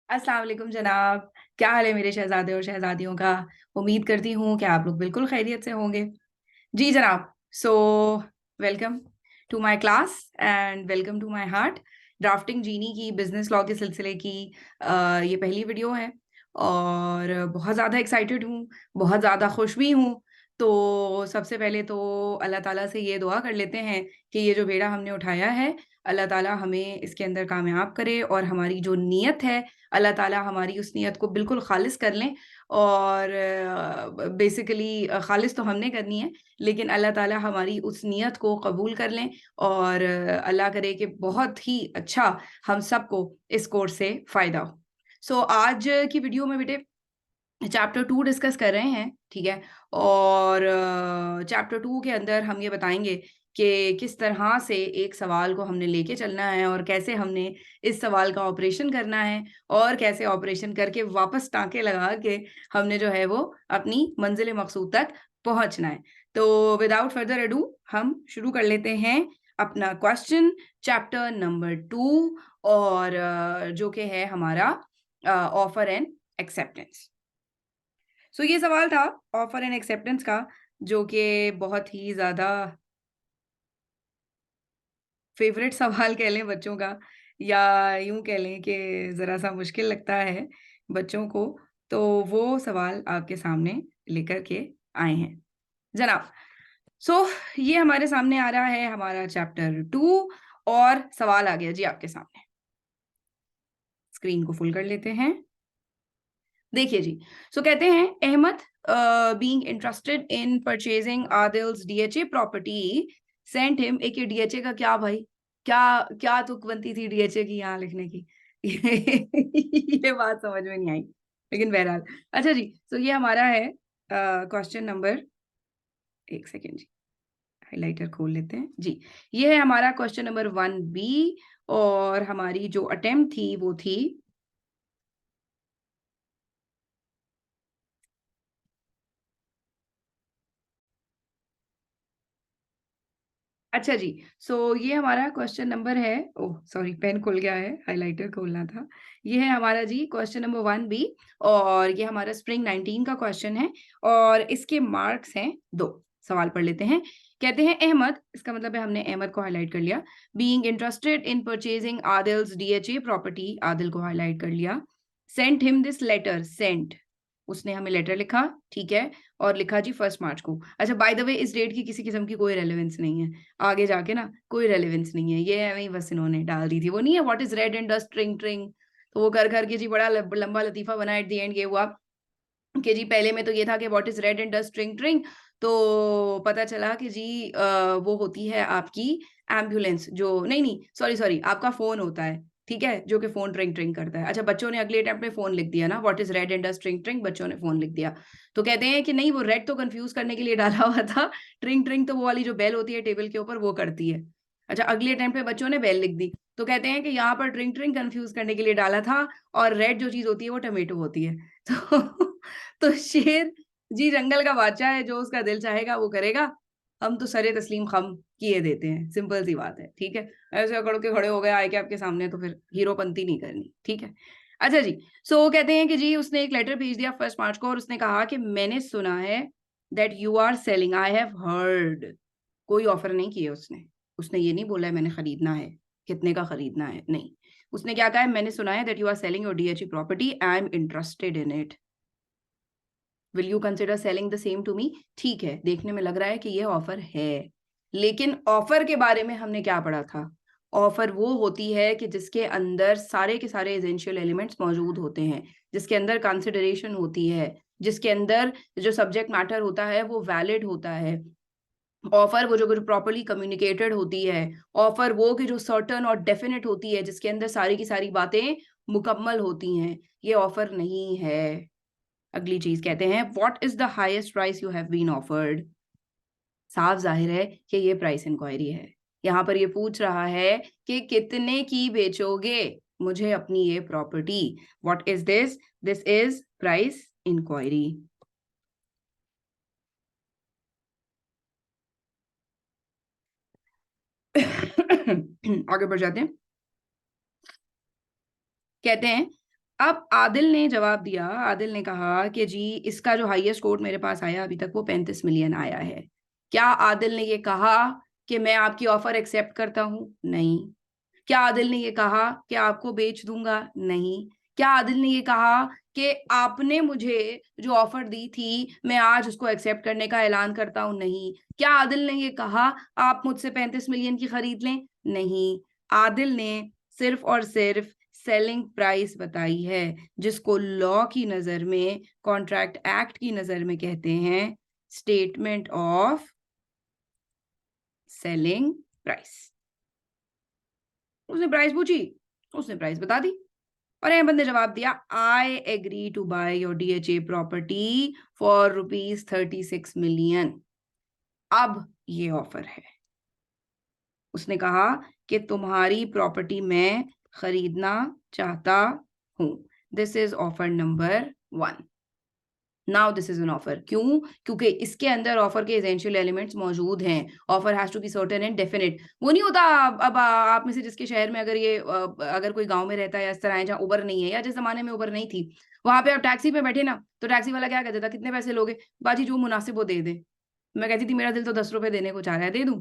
अस्सलाम वालेकुम जनाब। क्या हाल है मेरे शहजादे और शहजादियों का। उम्मीद करती हूँ कि आप लोग बिल्कुल खैरियत से होंगे। जी जनाब। So welcome to my class and welcome to my heart. Drafting Genie की बिजनेस लॉ के सिलसिले की ये पहली वीडियो है और बहुत ज़्यादा एक्साइटेड हूँ, बहुत ज़्यादा खुश भी हूँ। तो सबसे पहले तो अल्लाह ताला से ये दुआ कर लेते हैं कि ये जो बेड़ा हमने उठाया है, अल्लाह ताला हमें इसके अंदर कामयाब करे और हमारी जो नीयत है, अल्लाह ताला हमारी उस नीयत को बिल्कुल खालिस कर लें। और बेसिकली खालिस तो हमने करनी है, लेकिन अल्लाह ताला हमारी उस नीयत को कबूल कर लें और अल्लाह करे कि बहुत ही अच्छा हम सबको इस कोर्स से फ़ायदा हो। सो आज की वीडियो में बेटे चैप्टर 2 डिस्कस कर रहे हैं, ठीक है? और चैप्टर 2 के अंदर हम ये बताएँगे कि किस तरह से एक सवाल को हमने लेके चलना है और कैसे हमने इस सवाल का ऑपरेशन करना है और कैसे ऑपरेशन करके वापस टाँके लगा के हमने जो है वो अपनी मंज़िल-ए-मक़सूद तक पहुँचना है। तो विदाउट फर्दर अडू हम शुरू कर लेते हैं अपना क्वेश्चन चैप्टर नंबर 2 और जो कि है हमारा ऑफर एंड एक्सेप्टेंस। सो ये सवाल था ऑफर एंड एक्सेप्टेंस का, जो कि बहुत ही ज़्यादा फ़ेवरेट सवाल कह लें बच्चों का, या यूँ कह लें कि ज़रा-सा मुश्किल लगता है बच्चों को। तो वो सवाल आपके सामने लेकर के आए हैं। जनाब, सो ये हमारे सामने आ रहा है हमारा चैप्टर 2 और सवाल आ गया जी आपके सामने। स्क्रीन को फुल कर लेते हैं। देखिए जी, सो कहते हैं Ahmad being interested in purchasing Adil's DHA property sent him. एक ये डीएचए का क्या भाई? क्या क्या तुक बनती थी डीएचए की यहाँ लिखने की? ये बात समझ में नहीं आई। लेकिन बहरहाल अच्छा जी, सो ये हमारा है क्वेश्चन नंबर, एक सेकंड जी, हाइलाइटर खोल लेते हैं। जी, ये है हमारा क्वेश्चन नंबर 1 बी और हमारी जो अटेम्प्ट थी वो थी। अच्छा जी, सो ये हमारा क्वेश्चन नंबर है। ओह! सॉरी, पेन खुल गया है, हाइलाइटर खोलना था। ये है हमारा जी क्वेश्चन नंबर 1 बी और ये हमारा स्प्रिंग 19 का क्वेश्चन है और इसके मार्क्स हैं 2। सवाल पढ़ लेते हैं। कहते हैं अहमद, इसका मतलब है हमने अहमद को हाइलाइट कर लिया। Being interested in purchasing Adil's DHA property, Adil को हाइलाइट कर लिया। Sent him this letter, sent, उसने हमें लेटर लिखा, ठीक है? और लिखा जी 1 मार्च को। अच्छा, बाय द वे इस डेट की किसी किस्म की कोई रेलेवेंस नहीं है। आगे जाके ना कोई रेलेवेंस नहीं है। ये ऐवे ही बस इन्होंने डाल दी थी। वो नहीं है what is red and does tring tring, तो वो कर के जी बड़ा लंबा लतीफ़ा बना एट द एंड ये हुआ कि जी पहले में तो ये था कि what is red and does tring tring, तो पता चला कि जी वो होती है आपकी एम्बुलेंस, जो नहीं, सॉरी आपका फ़ोन होता है, ठीक है? जो कि फ़ोन ट्रिंग ट्रिंग करता है। अच्छा, बच्चों ने अगले अटेम्प्ट में फ़ोन लिख दिया ना, what is red and does tring tring, बच्चों ने फ़ोन लिख दिया। तो कहते हैं कि नहीं, वो रेड तो कन्फ्यूज़ करने के लिए डाला हुआ था, ट्रिंग ट्रिंग तो वो वाली जो बेल होती है टेबल के ऊपर वो करती है। अच्छा, अगले अटेम्प्ट में बच्चों ने बेल लिख दी। तो कहते हैं कि यहाँ पर ट्रिंग ट्रिंग कन्फ्यूज़ करने के लिए डाला था और रेड जो चीज़ होती है वो टोमेटो होती है। तो तो शेर जी जंगल का बादशाह है, जो उसका दिल चाहेगा वो करेगा। हम तो सरे तस्लीम खम किए देते हैं, सिंपल सी बात है, ठीक है? ऐसे अकड़ के खड़े हो गए आए के आपके सामने तो फिर हीरोपंती नहीं करनी, ठीक है? अच्छा जी, सो वो कहते हैं कि जी उसने एक लेटर भेज दिया 1 मार्च को और उसने कहा कि मैंने सुना है that you are selling, I have heard. कोई ऑफर नहीं किए उसने। उसने ये नहीं बोला है मैंने खरीदना है, कितने का खरीदना है, नहीं। उसने क्या कहा है, मैंने सुना है that you are selling your DHE property, I am interested in it. Will you consider selling the same to me? ठीक है, देखने में लग रहा है कि ये ऑफर है। लेकिन ऑफर के बारे में हमने क्या पढ़ा था? ऑफर वो होती है कि जिसके अंदर सारे के सारे एसेंशियल एलिमेंट्स मौजूद होते हैं, जिसके अंदर कंसिडरेशन होती है, जिसके अंदर जो सब्जेक्ट मैटर होता है वो वैलिड होता है। ऑफर वो जो प्रॉपर्ली कम्युनिकेटेड होती है। ऑफर वो कि जो सर्टेन और डेफिनिट होती है, जिसके अंदर सारी की सारी बातें मुकम्मल होती हैं। ये ऑफर नहीं है। अगली चीज़ कहते हैं what is the highest price you have been offered? साफ ज़ाहिर है कि ये प्राइस इंक्वायरी है। यहाँ पर ये पूछ रहा है कि कितने की बेचोगे मुझे अपनी ये property? What is this? This is price inquiry. आगे बढ़ जाते हैं। कहते हैं अब आदिल ने जवाब दिया, आदिल ने कहा कि जी इसका जो हाईएस्ट कोट मेरे पास आया अभी तक वो 35 मिलियन आया है। क्या आदिल ने ये कहा कि मैं आपकी ऑफर एक्सेप्ट करता हूं? नहीं। क्या आदिल ने ये कहा कि आपको बेच दूंगा? नहीं। क्या आदिल ने ये कहा कि आपने मुझे जो ऑफर दी थी मैं आज उसको एक्सेप्ट करने का ऐलान करता हूं? नहीं। क्या आदिल ने ये कहा आप मुझसे 35 मिलियन की खरीद लें? नहीं। आदिल ने सिर्फ और सिर्फ सेलिंग प्राइस बताई है, जिसको लॉ की नजर में, कॉन्ट्रैक्ट एक्ट की नजर में कहते हैं स्टेटमेंट ऑफ सेलिंग प्राइस। उसने प्राइस पूछी, उसने प्राइस बता दी और अहमद ने जवाब दिया I agree to buy your DHA property for ₹36 million. अब ये ऑफर है। उसने कहा कि तुम्हारी प्रॉपर्टी मैं खरीदना चाहता हूं। This is offer number 1। Now this is an offer. क्यों? क्योंकि इसके अंदर ऑफर के एसेंशियल एलिमेंट्स मौजूद हैं। Offer has to be certain and definite. वो नहीं होता अब आप में से जिसके शहर में अगर ये अगर कोई गांव में रहता है या इस तरह है जहाँ उबर नहीं है, या जिस जमाने में उबर नहीं थी, वहां पे आप टैक्सी पे बैठे ना, तो टैक्सी वाला क्या कहता था, कितने पैसे लोगे? बाजी जो मुनासिब वो दे दे। मैं कहती थी मेरा दिल तो 10 रुपए देने को चाह रहा है, दे दूं।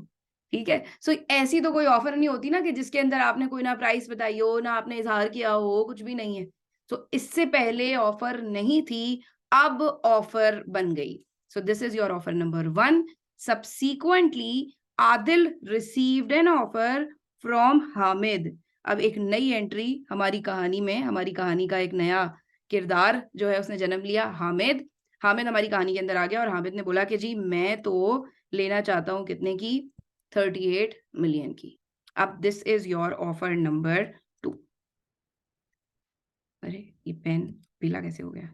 ठीक है। सो ऐसी तो कोई ऑफर नहीं होती ना कि जिसके अंदर आपने कोई ना प्राइस बताई हो, ना आपने इजहार किया हो, कुछ भी नहीं है। तो इससे पहले ऑफर नहीं थी, अब ऑफर बन गई। So this is your offer number 1। Subsequently Adil received an offer from Hamid. अब एक नई एंट्री हमारी कहानी में, हमारी कहानी का एक नया किरदार जो है उसने जन्म लिया, हामिद। हामिद हमारी कहानी के अंदर आ गया और हामिद ने बोला कि जी मैं तो लेना चाहता हूं कितने की? 38 मिलियन की। अब this is your offer number 2। अरे ये पेन पीला कैसे हो गया?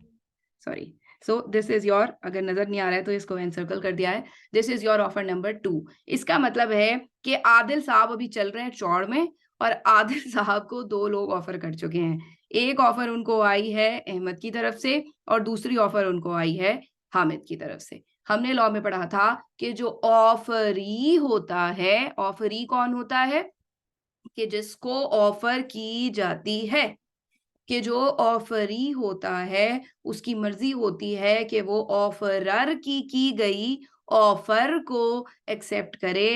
Sorry. So this is your, अगर नजर नहीं आ रहा है तो इसको एनसर्कल कर दिया है, this is your offer number 2। इसका मतलब है कि आदिल साहब अभी चल रहे हैं चौड़ में और आदिल साहब को 2 लोग ऑफर कर चुके हैं। एक ऑफर उनको आई है अहमद की तरफ से और दूसरी ऑफर उनको आई है हामिद की तरफ से। हमने लॉ में पढ़ा था कि जो ऑफरी होता है, ऑफरी कौन होता है? कि जिसको ऑफर की जाती है, कि जो ऑफरी होता है उसकी मर्जी होती है कि वो ऑफरर की गई ऑफर को एक्सेप्ट करे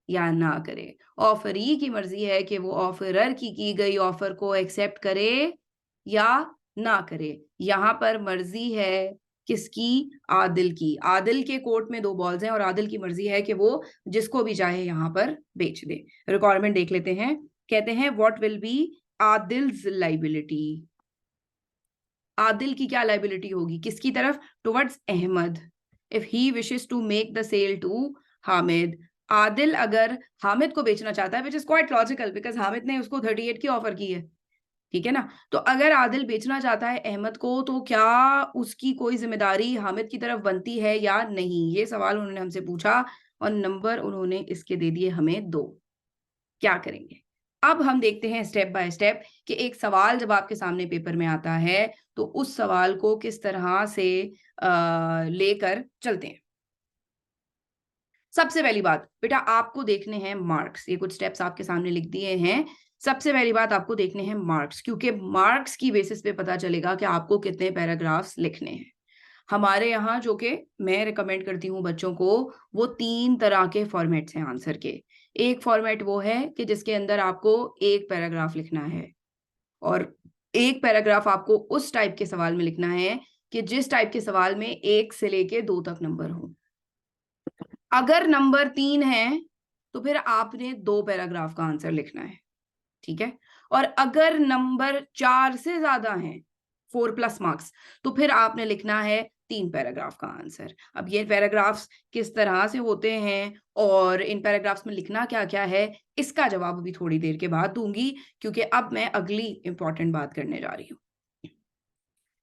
या ना करे। ऑफरी की मर्जी है कि वो ऑफरर की गई ऑफर को एक्सेप्ट करे या ना करे। यहां पर मर्जी है किसकी? आदिल की। आदिल के कोर्ट में 2 बॉल्स हैं और आदिल की मर्जी है कि वो जिसको भी चाहे यहां पर बेच दे। रिक्वायरमेंट देख लेते हैं। कहते हैं what will be Adil's liability. Adil की क्या लाइबिलिटी होगी? किसकी तरफ? Towards Ahmad. If he wishes to make the sale to Hamid. Adil अगर हामिद को बेचना चाहता है, which is quite logical because Hamid ने उसको 38 की ऑफर की है, ठीक है ना? तो अगर आदिल बेचना चाहता है अहमद को, तो क्या उसकी कोई जिम्मेदारी हामिद की तरफ बनती है या नहीं? ये सवाल उन्होंने हमसे पूछा और नंबर उन्होंने इसके दे दिए हमें 2। क्या करेंगे? अब हम देखते हैं स्टेप बाय स्टेप कि एक सवाल जब आपके सामने पेपर में आता है तो उस सवाल को किस तरह से लेकर चलते हैं। सबसे पहली बात बेटा आपको देखने हैं मार्क्स। ये कुछ स्टेप्स आपके सामने लिख दिए हैं। सबसे पहली बात आपको देखने हैं मार्क्स, क्योंकि मार्क्स की बेसिस पे पता चलेगा कि आपको कितने पैराग्राफ्स लिखने हैं। हमारे यहाँ जो कि मैं रिकमेंड करती हूँ बच्चों को, वो 3 तरह के फॉर्मेट्स हैं आंसर के। एक फॉर्मेट वो है कि जिसके अंदर आपको एक पैराग्राफ लिखना है और एक पैराग्राफ आपको उस टाइप के सवाल में लिखना है कि जिस टाइप के सवाल में 1 से लेके 2 तक नंबर हो। अगर नंबर 3 है तो फिर आपने 2 पैराग्राफ का आंसर लिखना है, ठीक है? और अगर नंबर 4 से ज्यादा है, 4 प्लस मार्क्स, तो फिर आपने लिखना है 3 पैराग्राफ का आंसर। अब ये पैराग्राफ्स किस तरह से होते हैं और इन पैराग्राफ्स में लिखना क्या क्या है, इसका जवाब अभी थोड़ी देर के बाद दूंगी, क्योंकि अब मैं अगली इंपॉर्टेंट बात करने जा रही हूँ।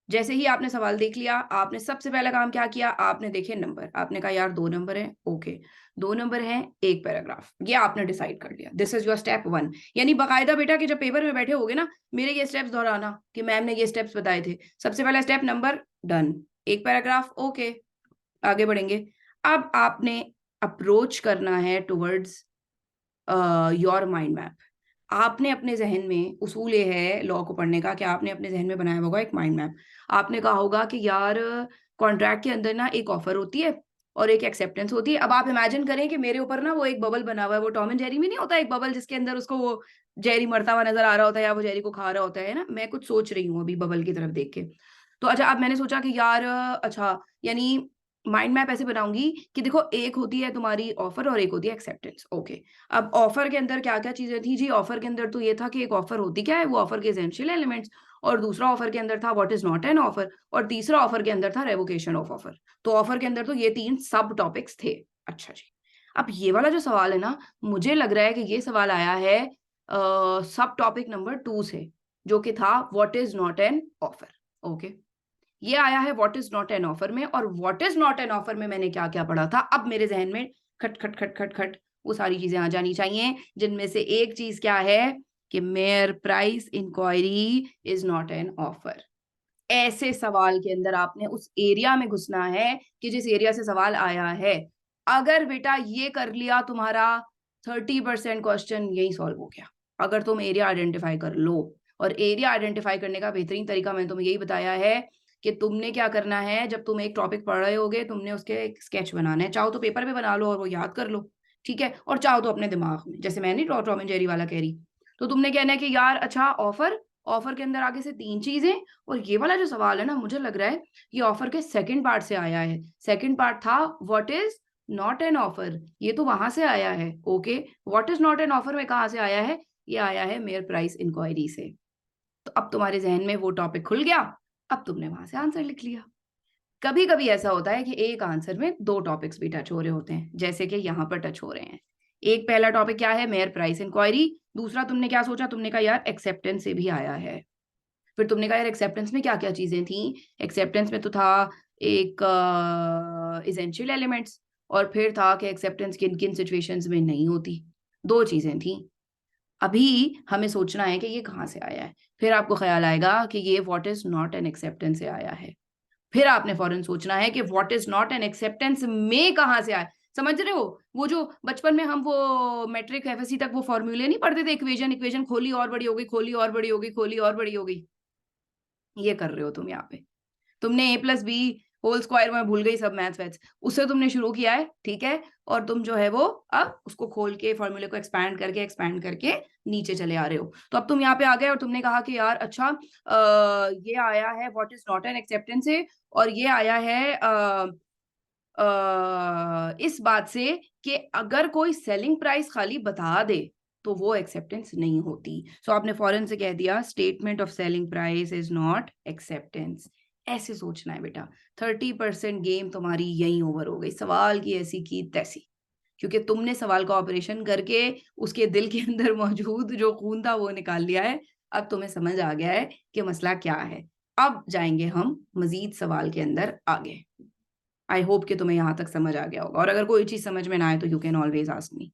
जैसे ही आपने सवाल देख लिया, आपने सबसे पहला काम क्या किया? आपने देखे नंबर, आपने कहा यार 2 नंबर है, ओके 2 नंबर है, एक पैराग्राफ, ये आपने डिसाइड कर लिया। This is your step 1। यानी बाकायदा बेटा कि जब पेपर में बैठे होगे ना, मेरे ये स्टेप्स दोहराना कि मैम ने ये स्टेप्स बताए थे। सबसे पहला स्टेप नंबर डन, एक पैराग्राफ, ओके आगे बढ़ेंगे। अब आपने अप्रोच करना है टुवर्ड्स योर माइंड मैप। आपने अपने ज़हन में उसूल ये है लॉ को पढ़ने का कि आपने अपने ज़हन में बनाया होगा एक माइंड मैप। आपने कहा होगा कि यार कॉन्ट्रैक्ट के अंदर ना एक ऑफ़र होती है और एक एक्सेप्टेंस होती है। अब आप इमेजिन करें कि मेरे ऊपर ना वो एक बबल बना हुआ है, वो टॉम एंड जेरी में नहीं होता एक बबल जिसके अंदर उसको वो जेरी मरता हुआ नज़र आ रहा होता है या वो जेरी को खा रहा होता है ना? मैं कुछ सोच रही हूँ अभी बबल की तरफ देख के। तो अच्छा अब मैंने सोचा कि यार अच्छा यानी माइंड मैप ऐसे बनाऊँगी कि देखो एक होती है तुम्हारी ऑफ़र और एक होती है एक्सेप्टेंस, ओके। अब ऑफ़र के अंदर क्या-क्या चीज़ें थी जी? ऑफ़र के अंदर तो ये था कि एक ऑफ़र होती क्या है? वो ऑफ़र के एसेंशियल एलिमेंट्स और दूसरा ऑफ़र के अंदर था what is not N offer और तीसरा ऑफ़र के अंदर था रेवोकेशन ऑफ ऑफ़र। तो ऑफ़र के अंदर तो ये 3 सब टॉपिक्स थे। अच्छा जी। अब ये वाला जो सवाल है ना, मुझे लग रहा है कि ये सवाल आया है सब टॉपिक नंबर 2 से, जो कि था what is not N offer, okay. ये आया है what is not an offer में और what is not an offer में मैंने क्या-क्या पढ़ा था, अब मेरे ज़हन में खट, खट, खट, खट, खट वो सारी चीज़ें आ जानी चाहिए, जिनमें से एक चीज़ क्या है कि mere price inquiry is not an offer. ऐसे सवाल के अंदर आपने उस एरिया में घुसना है कि जिस एरिया से सवाल आया है। अगर बेटा ये कर लिया तुम्हारा 30% क्वेश्चन यही सॉल्व हो गया। अगर तुम एरिया आइडेंटिफाई कर लो और एरिया आइडेंटिफाई करने का बेहतरीन तरीका मैंने तुम्हें यही बताया है कि तुमने क्या करना है जब तुम एक टॉपिक पढ़ रहे होगे तुमने उसके एक स्केच बनाना है। चाहो तो पेपर पे बना लो और वो याद कर लो, ठीक है? और चाहो तो अपने दिमाग में, जैसे मैं नहीं टॉम एंड जेरी वाला कह रही। तो तुमने कहना है कि यार अच्छा ऑफर, ऑफर के अंदर आगे से 3 चीज़ें और ये वाला जो सवाल है ना मुझे लग रहा है ये ऑफर के सेकंड पार्ट से आया है। सेकंड पार्ट था what is not an offer ये तो वहाँ से आया है, okay. What is not an offer में कहाँ से आया है? ये आया है मेयर प्राइस इंक्वायरी से। तो अब तुम्हारे ज़हन में वो टॉपिक खुल गया, अब तुमने वहाँ से आंसर लिख लिया। कभी-कभी ऐसा होता है कि एक आंसर में 2 टॉपिक्स भी टच हो रहे होते हैं, जैसे कि यहाँ पर टच हो रहे हैं। एक पहला टॉपिक क्या है? मेयर प्राइस इंक्वायरी, दूसरा तुमने क्या सोचा? तुमने कहा यार एक्सेप्टेंस से भी आया है। फिर तुमने कहा यार एक्सेप्टेंस में क्या-क्या चीज़ें थी? एक्सेप्टेंस में तो था एक एसेंशियल एलिमेंट्स और फिर था कि एक्सेप्टेंस किन-किन सिचुएशंस में नहीं होती। 2 चीज़ें थी। अभी हमें सोचना है कि ये कहाँ से आया है? फिर आपको ख़्याल आएगा कि ये what is not N acceptance से आया है। फिर आपने फ़ौरन सोचना है कि what is not N acceptance में कहाँ से आया? समझ रहे हो? वो जो बचपन में हम वो मैट्रिक एफएससी तक वो फ़ॉर्मूले नहीं पढ़ते थे इक्वेशन, इक्वेशन खोली और बड़ी हो गई, खोली और बड़ी हो गई, खोली और बड़ी हो गई। ये कर रहे हो तुम यहाँ पे। तुमने ए प्लस बी होल स्क्वायर मैं भूल गई सब मैथ्स-वैथ्स, उससे तुमने शुरू किया है, ठीक है? और तुम जो है वो अब उसको खोल के फ़ॉर्मूले को एक्सपैंड करके नीचे चले आ रहे हो। तो अब तुम यहाँ पे आ गए और तुमने कहा कि यार अच्छा ये आया है what is not N acceptance से और ये आया है इस बात से कि अगर कोई सेलिंग प्राइस खाली बता दे, तो वो एक्सेप्टेंस नहीं होती। सो आपने फ़ौरन से कह दिया statement of selling price is not acceptance. ऐसे सोचना है बेटा। 30% गेम तुम्हारी यहीं ओवर हो गई। सवाल की ऐसी की तैसी। क्योंकि तुमने सवाल का ऑपरेशन करके उसके दिल के अंदर मौजूद जो खून था वो निकाल लिया है। अब तुम्हें समझ आ गया है कि मसला क्या है। अब जाएँगे हम मज़ीद सवाल के अंदर आगे। आई होप कि तुम्हें यहाँ तक समझ आ गया होगा और अगर कोई चीज़ समझ में ना आए तो you can always ask me.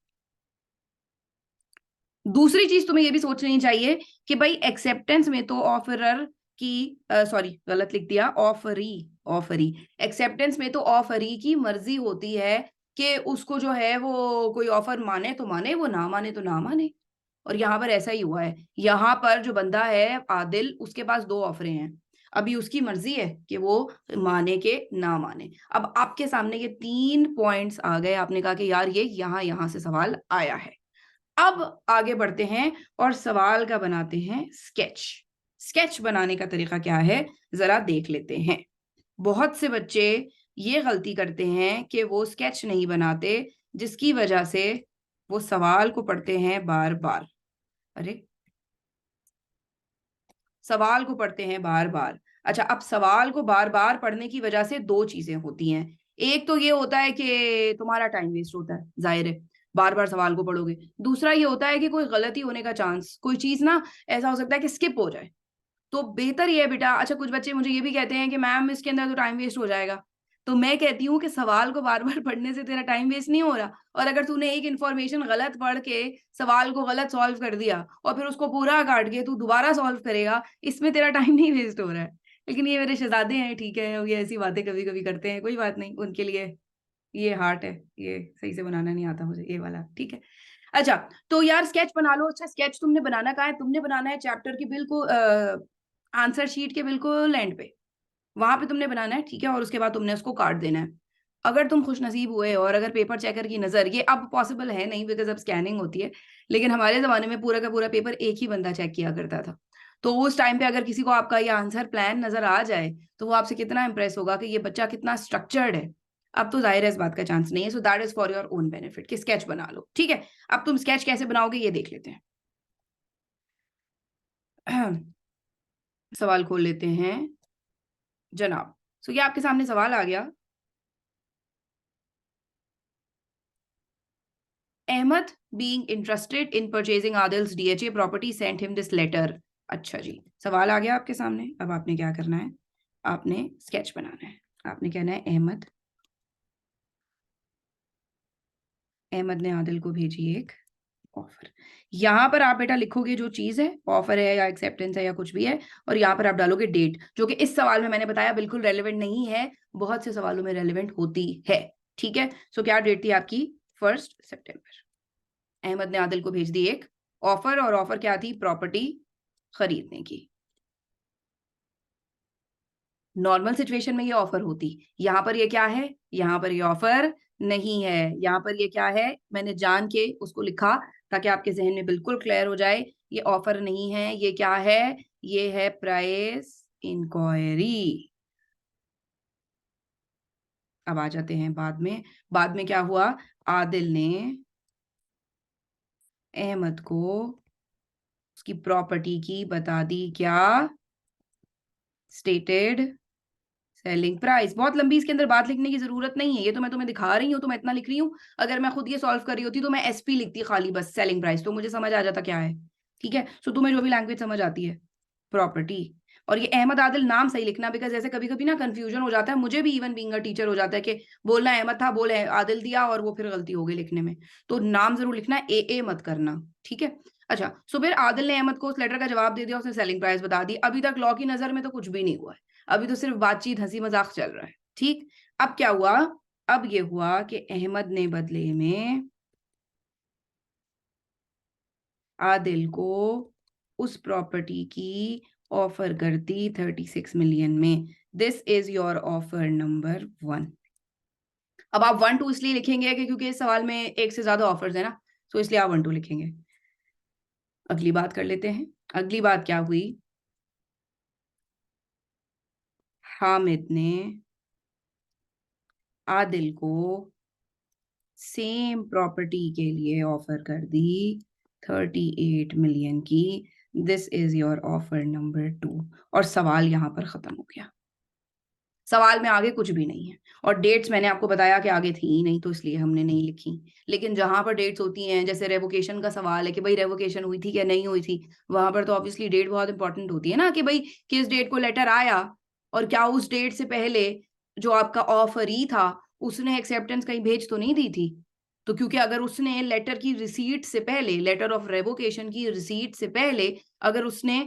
दूसरी चीज़ तुम्हें ये भी सोचनी चाहिए कि भई एक्सेप्टेंस में तो ऑफरर की सॉरी गलत लिख दिया ऑफरी। एक्सेप्टेंस में तो ऑफरी की मर्ज़ी होती है कि उसको जो है वो कोई ऑफर माने तो माने, वो ना माने तो ना माने। और यहाँ पर ऐसा ही हुआ है। यहाँ पर जो बंदा है आदिल उसके पास 2 ऑफ़रें हैं। अभी उसकी मर्ज़ी है कि वो माने के ना माने। अब आपके सामने ये 3 पॉइंट्स आ गए, आपने कहा कि यार ये यहाँ-यहाँ से सवाल आया है। अब आगे बढ़ते हैं और सवाल का बनाते हैं स्केच। स्केच बनाने का तरीका क्या है, ज़रा देख लेते हैं। बहुत से बच्चे ये गलती करते हैं कि वो स्केच नहीं बनाते, जिसकी वजह से वो सवाल को पढ़ते हैं बार-बार। अरे! सवाल को पढ़ते हैं बार-बार। अच्छा, अब सवाल को बार-बार पढ़ने की वजह से 2 चीज़ें होती हैं। एक तो ये होता है कि तुम्हारा टाइम वेस्ट होता है, ज़ाहिर है, बार-बार सवाल को पढ़ोगे। दूसरा ये होता है कि कोई गलती होने का चांस, कोई चीज़ ना ऐसा हो सकता है कि स्किप हो जाए। तो बेहतर ये है बेटा अच्छा कुछ बच्चे मुझे ये भी कहते हैं कि मैम इसके अंदर तो टाइम वेस्ट हो जाएगा। तो मैं कहती हूँ कि सवाल को बार-बार पढ़ने से तेरा टाइम वेस्ट नहीं हो रहा और अगर तूने एक इन्फॉर्मेशन गलत पढ़ के सवाल को गलत सॉल्व कर दिया और फिर उसको पूरा काट के तू दोबारा सॉल्व करेगा, इसमें तेरा टाइम नहीं वेस्ट हो रहा है। लेकिन ये मेरे शहज़ादे हैं, ठीक है, ये ऐसी बातें कभी-कभी करते हैं, कोई बात नहीं, उनके लिए ये हार्ट है, ये सही से बनाना नहीं आता मुझे, ये वाला, ठीक है। अच्छा, तो यार स्केच बना लो। अच्छा, स्केच तुमने बनाना कहाँ है? तुमने बनाना है चैप्टर के बिल्कुल आंसर शीट के बिल्कुल एंड पे, वहां पे तुमने बनाना है, ठीक है? और उसके बाद तुमने उसको काट देना है। अगर तुम खुशनसीब हुए और अगर पेपर चेकर की नजर, ये अब पॉसिबल है नहीं बिकॉज अब स्कैनिंग होती है, लेकिन हमारे जमाने में पूरा का पूरा पेपर एक ही बंदा चेक किया करता था। तो उस टाइम पे अगर किसी को आपका ये आंसर प्लान नजर आ जाए तो वो आपसे कितना इंप्रेस होगा कि ये बच्चा कितना स्ट्रक्चर्ड है। अब तो जाहिर है इस बात का चांस नहीं है, so that is for your own benefit कि स्केच बना लो, ठीक है? अब तुम स्केच कैसे बनाओगे ये देख लेते हैं। सवाल खोल लेते हैं जनाब। सो ये आपके सामने सवाल आ गया। Ahmed being interested in purchasing Adil's DHA property sent him this letter. अच्छा जी, सवाल आ गया आपके सामने। अब आपने क्या करना है? आपने स्केच बनाना है। आपने कहना है अहमद ने आदिल को भेजी एक ऑफर। यहाँ पर आप बेटा लिखोगे जो चीज है, ऑफर है या एक्सेप्टेंस है या कुछ भी है, और यहाँ पर आप डालोगे डेट, जो कि इस सवाल में मैंने बताया बिल्कुल रेलिवेंट नहीं है, बहुत से सवालों में रेलिवेंट होती है, ठीक है? सो क्या डेट थी आपकी? 1 सितंबर। अहमद ने आदिल को भेज दी एक ऑफर, और ऑफर क्या थी? प्रॉपर्टी खरीदने की। नॉर्मल सिचुएशन में ये ऑफर होती, यहाँ पर ये क्या है? यहाँ पर ये ऑफर नहीं है। यहाँ पर ये क्या है? मैंने जान के उसको लिखा ताकि आपके जहन में बिल्कुल क्लियर हो जाए। ये ऑफर नहीं है, ये क्या है? ये है प्राइस इंक्वायरी। अब आ जाते हैं बाद में। बाद में क्या हुआ? आदिल ने अहमद को उसकी प्रॉपर्टी की बता दी क्या? Stated selling price. बहुत लंबी इसके अंदर बात लिखने की जरूरत नहीं है, ये तो मैं तुम्हें दिखा रही हूँ तो मैं इतना लिख रही हूँ। अगर मैं खुद ये सॉल्व कर रही होती तो मैं एसपी लिखती खाली, बस सेलिंग प्राइस, तो मुझे समझ आ जाता क्या है, ठीक है? सो तुम्हें जो भी लैंग्वेज समझ आती है, प्रॉपर्टी। और ये अहमद आदिल नाम सही लिखना, बिकॉज ऐसे कभी कभी ना कंफ्यूजन हो जाता है, मुझे भी इवन बीइंग अ टीचर हो जाता है कि बोलना अहमद था, बोले आदिल दिया, और वो फिर गलती हो गई लिखने में। तो नाम जरूर लिखना, ए मत करना, ठीक है? अच्छा, सो फिर आदिल ने अहमद को उस लेटर का जवाब दे दिया, उसने सेलिंग प्राइस बता दी। अभी तक लॉ की नजर में तो कुछ भी नहीं हुआ है, अभी तो सिर्फ बातचीत हंसी मजाक चल रहा है, ठीक? अब क्या हुआ? अब ये हुआ कि अहमद ने बदले में आदिल को उस प्रॉपर्टी की ऑफर कर दी 36 मिलियन में। This is your offer number 1। अब आप 1 2 इसलिए लिखेंगे कि क्योंकि इस सवाल में एक से ज्यादा ऑफर्स है ना, तो इसलिए आप 1 2 लिखेंगे। अगली बात कर लेते हैं। अगली बात क्या हुई? हामिद ने आदिल को सेम प्रॉपर्टी के लिए ऑफर कर दी 38 मिलियन की। This is your offer number 2। और सवाल यहां पर खत्म हो गया। सवाल में आगे कुछ भी नहीं है, और डेट्स मैंने आपको बताया कि आगे थी ही नहीं, तो इसलिए हमने नहीं लिखी। लेकिन जहां पर डेट्स होती हैं, जैसे रेवोकेशन का सवाल है कि भाई रेवोकेशन हुई थी या नहीं हुई थी, वहां पर तो ऑब्वियसली डेट बहुत इंपॉर्टेंट होती है ना, कि भाई किस डेट को लेटर आया, और क्या उस डेट से पहले जो आपका ऑफरी था उसने एक्सेप्टेंस कहीं भेज तो नहीं दी थी। तो क्योंकि अगर उसने लेटर की रिसीट से पहले, लेटर ऑफ रेवोकेशन की रिसीट से पहले अगर उसने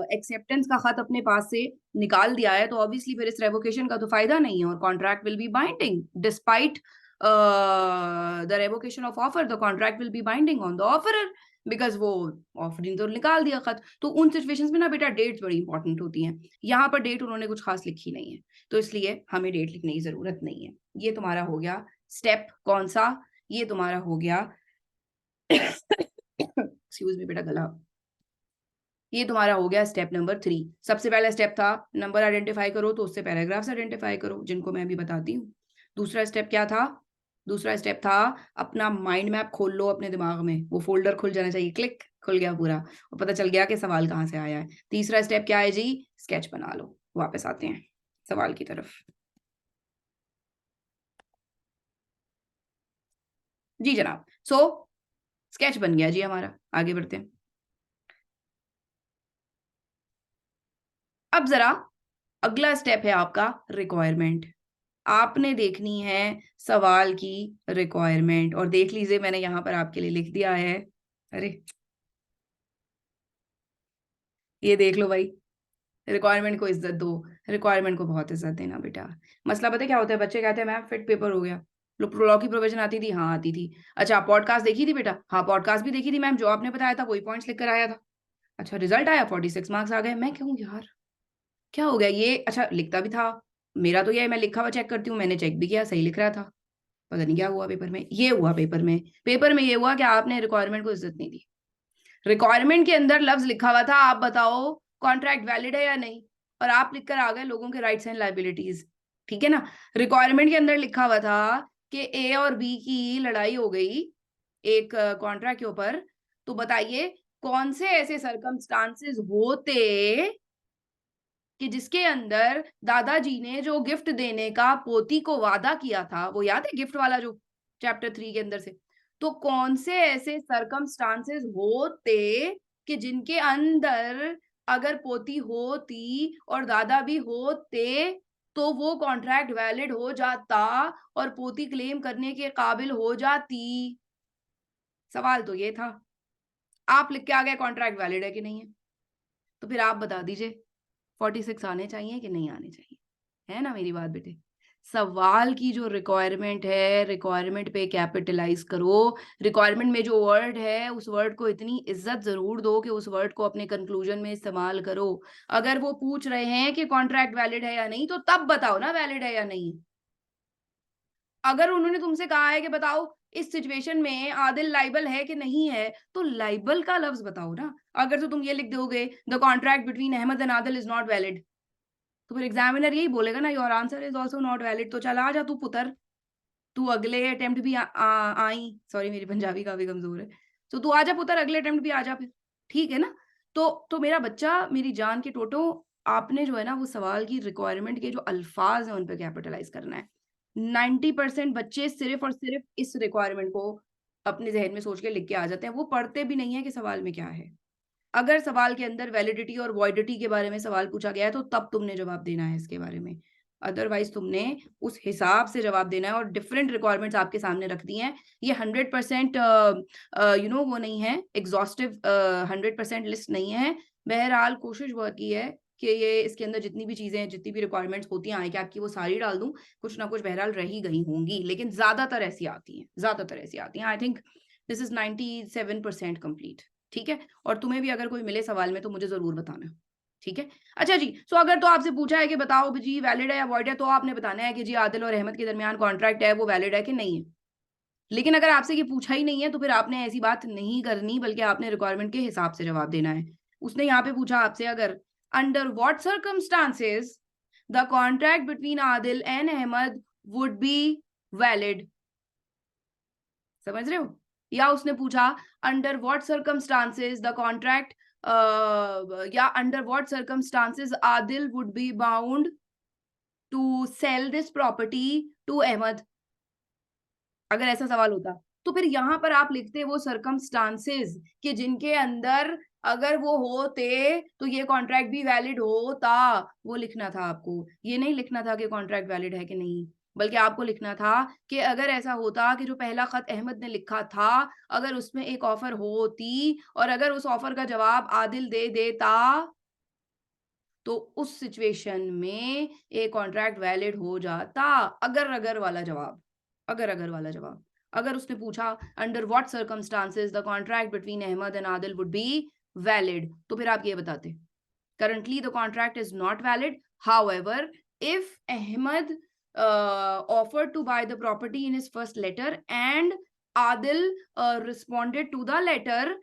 एक्सेप्टेंस का खत अपने पास से निकाल दिया है, तो ऑब्वियसली फिर इस रेवोकेशन का तो फायदा नहीं है, और contract will be binding despite the revocation of offer, the contract will be binding on the offeror, because वो ऑफरिंग तो निकाल दिया खत। तो उन सिचुएशंस में ना बेटा डेट्स बड़ी इंपॉर्टेंट होती हैं। यहाँ पर डेट उन्होंने कुछ खास लिखी नहीं है, तो इसलिए हमें डेट लिखने की जरूरत नहीं है। ये तुम्हारा हो गया स्टेप कौन सा? ये तुम्हारा हो गया एक्सक्यूज मी बेटा, गला। ये तुम्हारा हो गया स्टेप नंबर 3। सबसे पहला स्टेप था नंबर आइडेंटिफाई करो, तो उससे पैराग्राफ्स आइडेंटिफाई करो, जिनको मैं अभी बताती हूँ। दूसरा स्टेप क्या था? दूसरा स्टेप था अपना माइंड मैप खोल लो अपने दिमाग में, वो फोल्डर खुल जाना चाहिए, क्लिक खुल गया पूरा, और पता चल गया कि सवाल कहाँ से आया है। तीसरा स्टेप क्या है जी? स्केच बना लो। वापस आते हैं सवाल की तरफ। जी जनाब। सो स्केच बन गया जी हमारा, आगे बढ़ते हैं। अब जरा अगला स्टेप है आपका रिक्वायरमेंट। आपने देखनी है सवाल की रिक्वायरमेंट, और देख लीजिए मैंने यहां पर आपके लिए लिख दिया है। अरे ये देख लो भाई, रिक्वायरमेंट को इज्जत दो। रिक्वायरमेंट को बहुत इज्जत देना बेटा। मसला पता है क्या होता है? बच्चे कहते हैं मैम फिट पेपर हो गया, लॉ की प्रोविजन आती थी? हाँ आती थी। अच्छा पॉडकास्ट देखी थी बेटा? हाँ पॉडकास्ट भी देखी थी मैम, जो आपने बताया था वही पॉइंट्स लिख कर आया था। अच्छा रिजल्ट आया 46 मार्क्स आ गए। मैं कहूँ यार क्या हो गया ये? अच्छा लिखता भी था। मेरा तो ये है, मैं लिखा हुआ चेक करती हूँ, मैंने चेक भी किया, सही लिख रहा था। पता नहीं क्या हुआ पेपर में। ये हुआ पेपर में। पेपर में ये हुआ कि आपने रिक्वायरमेंट को इज्जत नहीं दी। रिक्वायरमेंट के अंदर लफ्ज लिखा हुआ था, आप बताओ कॉन्ट्रैक्ट वैलिड है या नहीं, और आप लिखकर आ गए लोगों के राइट्स एंड लायबिलिटीज। ठीक है ना? रिक्वायरमेंट के अंदर लिखा हुआ था कि ए और बी की लड़ाई हो गई एक कॉन्ट्रैक्ट के ऊपर, तो बताइए कौन से ऐसे सरकमस्टांसेस होते कि जिसके अंदर दादाजी ने जो गिफ्ट देने का पोती को वादा किया था, वो याद है गिफ्ट वाला जो चैप्टर 3 के अंदर से, तो कौन से ऐसे सरकमस्टांसेस होते कि जिनके अंदर अगर पोती होती और दादा भी होते तो वो कॉन्ट्रैक्ट वैलिड हो जाता और पोती क्लेम करने के काबिल हो जाती। सवाल तो ये था। आप लिख के आ गए कॉन्ट्रैक्ट वैलिड है कि नहीं है। तो फिर आप बता दीजिए 46 आने चाहिए कि नहीं आने चाहिए? है ना मेरी बात बेटे? सवाल की जो रिक्वायरमेंट है, रिक्वायरमेंट पे कैपिटलाइज करो। रिक्वायरमेंट में जो वर्ड है उस वर्ड को इतनी इज्जत जरूर दो कि उस वर्ड को अपने कंक्लूजन में इस्तेमाल करो। अगर वो पूछ रहे हैं कि कॉन्ट्रैक्ट वैलिड है या नहीं, तो तब बताओ ना वैलिड है या नहीं। अगर उन्होंने तुमसे कहा है कि बताओ इस सिचुएशन में आदिल लाइबल है कि नहीं है, तो लाइबल का लफ्ज बताओ ना। अगर तो तुम ये लिख दोगे the contract between Ahmed and Adil is not valid, तो फिर एग्जामिनर यही बोलेगा ना your answer is also not valid. तो चल आ जा तू पुत्र, तू अगले अटेम्प्ट भी आई, सॉरी मेरी पंजाबी काफी कमजोर है, तो तू आ जा पुत्र, अगले अटेम्प्ट भी आ जा फिर। ठीक है ना? तो मेरा बच्चा, मेरी जान के टोटो, आपने जो है ना वो सवाल की रिक्वायरमेंट के जो अल्फाज है उन पे कैपिटलाइज करना है। 90% बच्चे सिर्फ और सिर्फ इस रिक्वायरमेंट को अपने जहन में सोच के लिख के आ जाते हैं, वो पढ़ते भी नहीं है कि सवाल में क्या है। अगर सवाल के अंदर वैलिडिटी और वॉइडिटी के बारे में सवाल पूछा गया है तो तब तुमने जवाब देना है इसके बारे में। अदरवाइज तुमने उस हिसाब से जवाब देना है, और डिफरेंट रिक्वायरमेंट्स आपके सामने रख दी हैं। ये 100% वो नहीं है एग्जॉस्टिव, 100% लिस्ट नहीं है। बहरहाल कोशिश बहुत की है कि ये इसके अंदर जितनी भी चीजें, जितनी भी रिक्वायरमेंट्स होती हैं आई की, वो सारी डाल दूं। कुछ ना कुछ बहरहाल रह ही गई होंगी, लेकिन ज्यादातर ऐसी आती हैं, ज्यादातर ऐसी आती हैं। I think this is 97% complete. ठीक है? और तुम्हें भी अगर कोई मिले सवाल में तो मुझे जरूर बताना। ठीक है? अच्छा जी, सो अगर तो आपसे पूछा है कि बताओ जी वैलिड है या वॉइड है, तो आपने बताना है कि जी आदिल और अहमद के दरमियान कॉन्ट्रैक्ट है, वो वैलिड है कि नहीं है। लेकिन अगर आपसे ये पूछा ही नहीं है तो फिर आपने ऐसी बात नहीं करनी, बल्कि आपने रिक्वायरमेंट के हिसाब से जवाब देना है। उसने यहाँ पे पूछा आपसे, अगर under what circumstances the contract between Adil and Ahmad would be valid, समझ रहे हो? या उसने पूछा under what circumstances the contract, या under what circumstances Adil would be bound to sell this property to Ahmad. अगर ऐसा सवाल होता तो फिर यहां पर आप लिखते वो सर्कमस्टांसेस कि जिनके अंदर अगर वो होते तो ये कॉन्ट्रैक्ट भी वैलिड होता। वो लिखना था आपको, ये नहीं लिखना था कि कॉन्ट्रैक्ट वैलिड है कि नहीं, बल्कि आपको लिखना था कि अगर ऐसा होता कि जो पहला खत अहमद ने लिखा था, अगर उसमें एक ऑफर होती और अगर उस ऑफर का जवाब आदिल दे देता, तो उस सिचुएशन में एक कॉन्ट्रैक्ट वैलिड हो जाता। अगर अगर वाला जवाब, अगर अगर वाला जवाब। अगर उसने पूछा under what circumstances the contract between Ahmed and Adil would be valid, तो फिर आप ये बताते currently the contract is not valid, however if Ahmed offered to buy the property in his first letter and Adil responded to the letter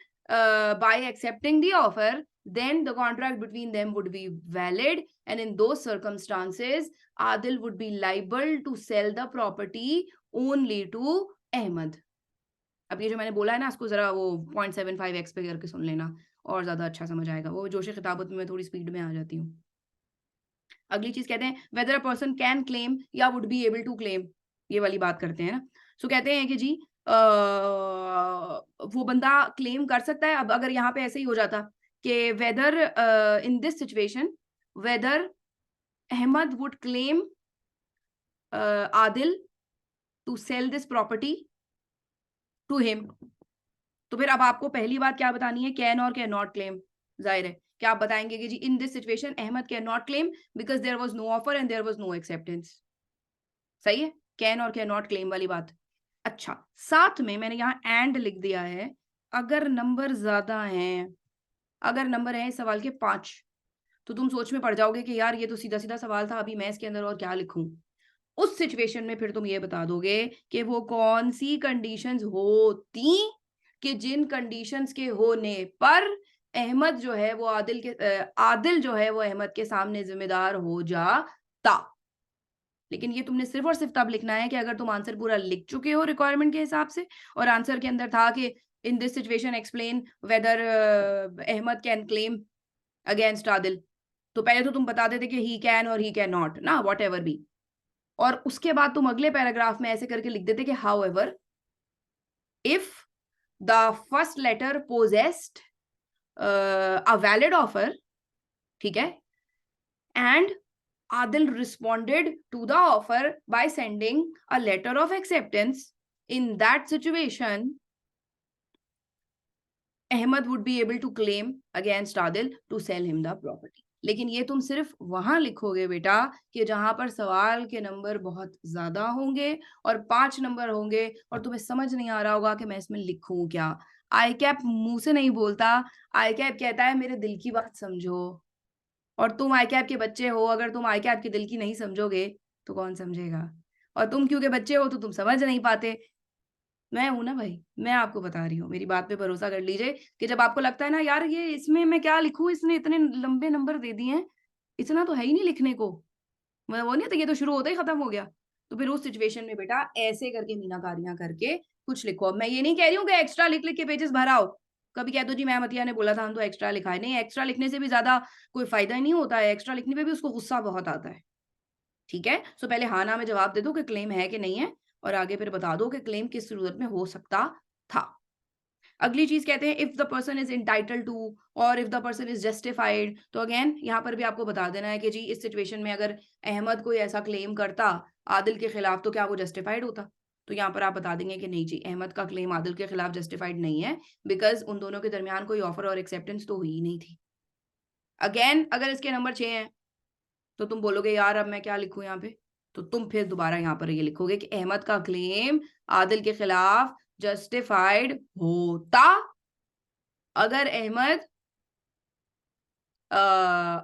by accepting the offer, then the contract between them would be valid, and in those circumstances Adil would be liable to sell the property only to Ahmed. अब ये जो मैंने बोला है ना, इसको जरा वो 0.75x पे करके सुन लेना, और ज्यादा अच्छा समझ आएगा। वो जोश खिताबत में मैं थोड़ी स्पीड में आ जाती हूँ। अगली चीज कहते हैं whether a person can claim या would be able to claim, ये वाली बात करते हैं ना। सो कहते हैं कि जी वो बंदा क्लेम कर सकता है। अब अगर यहाँ पे ऐसे ही हो जाता कि whether in this situation whether Ahmed would claim Adil to sell this property to him, तो फिर अब आपको पहली बात क्या बतानी है, कैन और कैन नॉट क्लेम। जाहिर है कि आप बताएंगे कि जी in this situation Ahmad can not claim because there was no offer and there was no acceptance. सही है? कैन और कैन नॉट क्लेम वाली बात। अच्छा, साथ में मैंने यहाँ एंड लिख दिया है, अगर नंबर ज्यादा हैं, अगर नंबर है इस सवाल के 5, तो तुम सोच में पड़ जाओगे कि यार ये तो सीधा सीधा सवाल था, अभी मैं इसके अंदर और क्या लिखूं। उस सिचुएशन में फिर तुम ये बता दोगे कि वो कौन सी कंडीशंस होती कि जिन कंडीशंस के होने पर अहमद जो है वो आदिल जो है वो अहमद के सामने जिम्मेदार हो जाता। लेकिन ये तुमने सिर्फ और सिर्फ तब लिखना है कि अगर तुम आंसर पूरा लिख चुके हो रिक्वायरमेंट के हिसाब से, और आंसर के अंदर था कि in this situation explain whether Ahmed can claim against Adil, तो पहले तो तुम बता देते कि ही कैन और ही कैन नॉट ना, वॉट एवर बी, और उसके बाद तुम अगले पैराग्राफ में ऐसे करके लिख देते कि however if the first letter posed a valid offer, ठीक है, and Adil responded to the offer by sending a letter of acceptance. In that situation, Ahmed would be able to claim against Adil to sell him the property. लेकिन ये तुम सिर्फ वहां लिखोगे बेटा कि जहां पर सवाल के नंबर बहुत ज्यादा होंगे और 5 नंबर होंगे और तुम्हें समझ नहीं आ रहा होगा कि मैं इसमें लिखूं क्या। आई कैप मुंह से नहीं बोलता, आई कैप कहता है मेरे दिल की बात समझो, और तुम आई कैप के बच्चे हो, अगर तुम आई कैप के दिल की नहीं समझोगे तो कौन समझेगा, और तुम क्योंकि बच्चे हो तो तुम समझ नहीं पाते। मैं हूं ना भाई, मैं आपको बता रही हूँ, मेरी बात पे भरोसा कर लीजिए कि जब आपको लगता है ना यार ये इसमें मैं क्या लिखूं, इसने इतने लंबे नंबर दे दिए हैं, इतना तो है ही नहीं लिखने को, मतलब वो नहीं था, ये तो शुरू होता ही खत्म हो गया। तो फिर उस सिचुएशन में बेटा ऐसे करके मीनाकारियां करके कुछ लिखो। अब मैं ये नहीं कह रही हूँ कि एक्स्ट्रा लिख लिख के पेजेस भर आओ, कभी कह दो जी मैम अतिया ने बोला था हम तो एक्स्ट्रा लिखा है, नहीं, एक्स्ट्रा लिखने से भी ज्यादा कोई फायदा ही नहीं होता है, एक्स्ट्रा लिखने पे भी उसको गुस्सा बहुत आता है। ठीक है, सो पहले हाँ ना में जवाब दे दो कि क्लेम है कि नहीं है, और आगे फिर बता दो कि क्लेम किस सूरत में हो सकता था। अगली चीज कहते हैं if the person is entitled to और if the person is justified. तो अगेन यहाँ पर भी आपको बता देना है कि जी इस सिचुएशन में अगर अहमद कोई ऐसा क्लेम करता आदिल के खिलाफ तो क्या वो जस्टिफाइड होता। तो यहाँ पर आप बता देंगे कि नहीं जी, अहमद का क्लेम आदिल के खिलाफ जस्टिफाइड नहीं है, बिकॉज उन दोनों के दरमियान कोई ऑफर और एक्सेप्टेंस तो हुई ही नहीं थी। अगेन अगर इसके नंबर 6 हैं तो तुम बोलोगे यार अब मैं क्या लिखूं यहाँ पे, तो तुम फिर दोबारा यहाँ पर ये लिखोगे कि अहमद का क्लेम आदिल के खिलाफ जस्टिफाइड होता अगर अहमद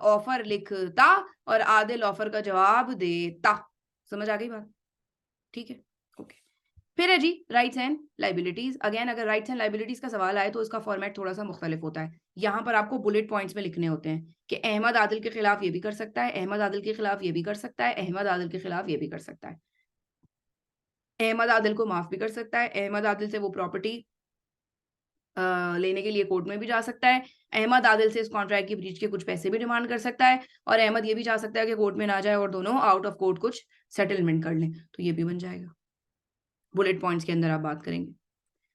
ऑफर लिखता और आदिल ऑफर का जवाब देता। समझ आ गई बात? ठीक है, ओके। फिर है जी राइट्स एंड लाइबिलिटीज। अगेन अगर राइट्स एंड लाइबिलिटीज का सवाल आए तो इसका फॉर्मेट थोड़ा सा मुख्तलिफ होता है। यहाँ पर आपको बुलेट पॉइंट्स में लिखने होते हैं कि अहमद आदिल के खिलाफ ये भी कर सकता है, अहमद आदिल के खिलाफ ये भी कर सकता है, अहमद आदिल के खिलाफ ये भी कर सकता है, अहमद आदिल को माफ भी कर सकता है, अहमद आदिल से वो प्रॉपर्टी लेने के लिए कोर्ट में भी जा सकता है, अहमद आदिल से इस कॉन्ट्रैक्ट की ब्रीच के कुछ पैसे भी डिमांड कर सकता है, और अहमद ये भी चाह सकता है कि कोर्ट में ना जाए और दोनों आउट ऑफ कोर्ट कुछ सेटलमेंट कर लें, तो ये भी बन जाएगा। बुलेट पॉइंट्स के अंदर आप बात करेंगे।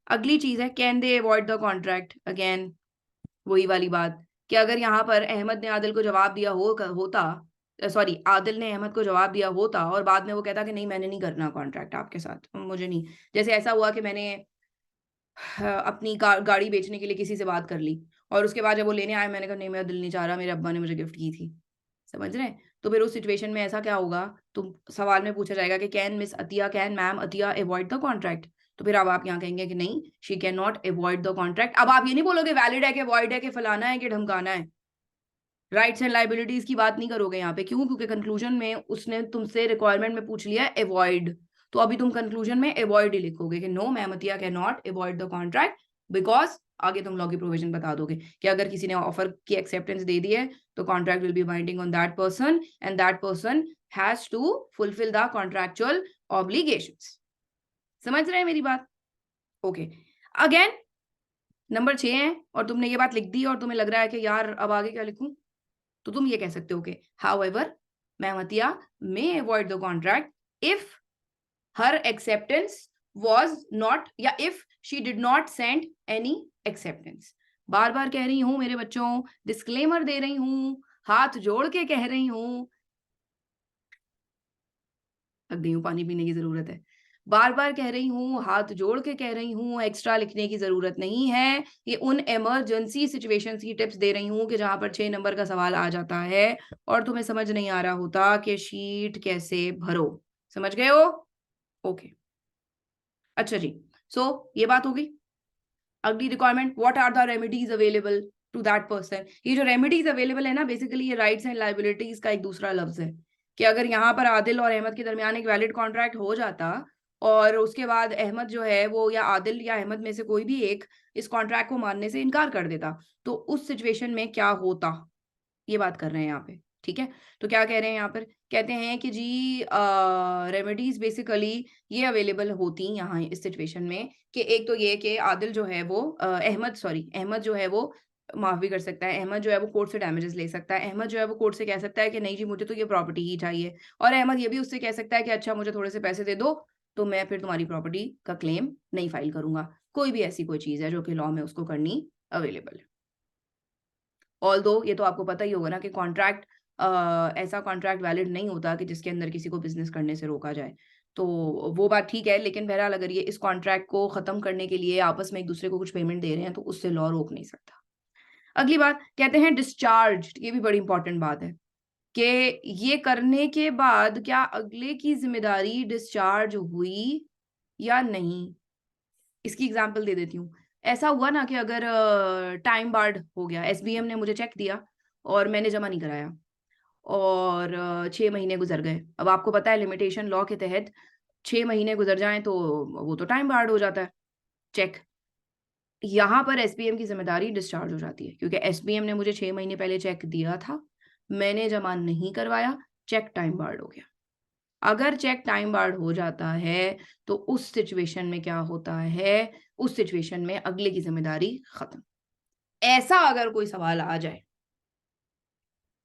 अगली चीज है can they avoid the contract. Again वही वाली बात कि अगर यहाँ पर अहमद ने आदिल को जवाब दिया होता, सॉरी आदिल ने अहमद को जवाब दिया होता और बाद में वो कहता कि नहीं मैंने नहीं करना कॉन्ट्रैक्ट आपके साथ, मुझे नहीं, जैसे ऐसा हुआ कि मैंने अपनी गाड़ी बेचने के लिए किसी से बात कर ली और उसके बाद जब वो लेने आए मैंने कहा नहीं मेरा दिल नहीं चाह रहा, मेरे अब्बा ने मुझे गिफ्ट की थी। समझ रहे हैं? तो फिर उस सिचुएशन में ऐसा क्या होगा, तो सवाल में पूछा जाएगा कि can miss Atiya, can ma'am Atiya avoid the contract, तो फिर अब आप यहाँ कहेंगे कि नहीं she can not avoid the contract. अब आप ये नहीं बोलोगे वैलिड है कि अवॉइड है कि फलाना है कि ढमकाना है, राइट्स एंड लाइबिलिटीज की बात नहीं करोगे यहाँ पे। क्यों? क्योंकि कंक्लूजन में उसने तुमसे रिक्वायरमेंट में पूछ लिया अवॉइड, तो अभी तुम कंक्लूजन में अवॉइड ही लिखोगे कि no ma'am Atiya can not avoid the contract, because आगे तुम लॉ की प्रोविजन बता दोगे कि अगर किसी ने ऑफर की एक्सेप्टेंस दे दी है तो contract will be binding on that person and that person has to fulfil the contractual obligations. समझ रहे हैं मेरी बात? ओके। अगेन नंबर 6 है और तुमने ये बात लिख दी और तुम्हें लग रहा है कि यार अब आगे क्या लिखूं, तो तुम ये कह सकते हो कि हाउएवर मेहमतिया may avoid the contract if her acceptance was not, या if she did not send any acceptance. बार बार कह रही हूं मेरे बच्चों, डिस्क्लेमर दे रही हूं, हाथ जोड़ के कह रही हूं, थक गई हूं, पानी पीने की जरूरत है। बार बार कह रही हूँ, हाथ जोड़ के कह रही हूँ, एक्स्ट्रा लिखने की जरूरत नहीं है। ये उन इमरजेंसी सिचुएशंस की टिप्स दे रही हूँ कि जहां पर 6 नंबर का सवाल आ जाता है और तुम्हें समझ नहीं आ रहा होता कि शीट कैसे भरो। समझ गए हो? ओके, अच्छा जी। सो ये बात हो गई। अगली requirement, what are the remedies available to that person. ये जो रेमेडीज अवेलेबल है ना, बेसिकली ये राइट्स एंड लायबिलिटीज का एक दूसरा लफ्ज है कि अगर यहाँ पर आदिल और अहमद के दरमियान एक वैलिड कॉन्ट्रैक्ट हो जाता और उसके बाद अहमद जो है वो, या आदिल या अहमद में से कोई भी एक इस कॉन्ट्रैक्ट को मानने से इनकार कर देता, तो उस सिचुएशन में क्या होता, ये बात कर रहे हैं यहाँ पे। ठीक है, तो क्या कह रहे हैं यहाँ पर, कहते हैं कि जी रेमेडीज बेसिकली ये अवेलेबल होती यहाँ इस सिचुएशन में कि एक तो ये कि आदिल जो है वो अहमद जो है वो माफ भी कर सकता है, अहमद जो है वो कोर्ट से डैमेजेस ले सकता है, अहमद जो है वो कोर्ट से कह सकता है कि नहीं जी मुझे तो ये प्रॉपर्टी ही चाहिए, और अहमद ये भी उससे कह सकता है कि अच्छा मुझे थोड़े से पैसे दे दो तो मैं फिर तुम्हारी प्रॉपर्टी का क्लेम नहीं फाइल करूंगा। कोई भी ऐसी कोई चीज है जो कि लॉ में उसको करनी अवेलेबल है। ऑल्दो ये तो आपको पता ही होगा ना कि कॉन्ट्रैक्ट ऐसा कॉन्ट्रैक्ट वैलिड नहीं होता कि जिसके अंदर किसी को बिज़नेस करने से रोका जाए। तो वो बात ठीक है, लेकिन बहरहाल अगर ये इस कॉन्ट्रैक्ट को ख़त्म करने के लिए आपस में एक-दूसरे को कुछ पेमेंट दे रहे हैं, तो उससे लॉ रोक नहीं सकता। अगली बात कहते हैं डिस्चार्ज, ये भी बड़ी इंपॉर्टेंट बात है कि ये करने के बाद क्या अगले की ज़िम्मेदारी डिस्चार्ज हुई या नहीं? इसकी एग्जांपल दे देती हूँ। ऐसा हुआ ना कि अगर टाइम बार्ड हो गया, एसबीएम ने मुझे चेक दिया और मैंने जमा नहीं कराया और 6 महीने गुज़र गए। अब आपको पता है लिमिटेशन लॉ के तहत 6 महीने गुज़र जाएँ तो वो तो टाइम बार्ड हो जाता है चेक। यहाँ पर एसबीएम की ज़िम्मेदारी डिस्चार्ज हो जाती है क्योंकि एसबीएम ने मुझे 6 महीने पहले चेक दिया था, मैंने जमा नहीं करवाया, चेक टाइम बार्ड हो गया। अगर चेक टाइम बार्ड हो जाता है, तो उस सिचुएशन में क्या होता है, उस सिचुएशन में अगले की ज़िम्मेदारी खत्म। ऐसा अगर कोई सवाल आ जाए,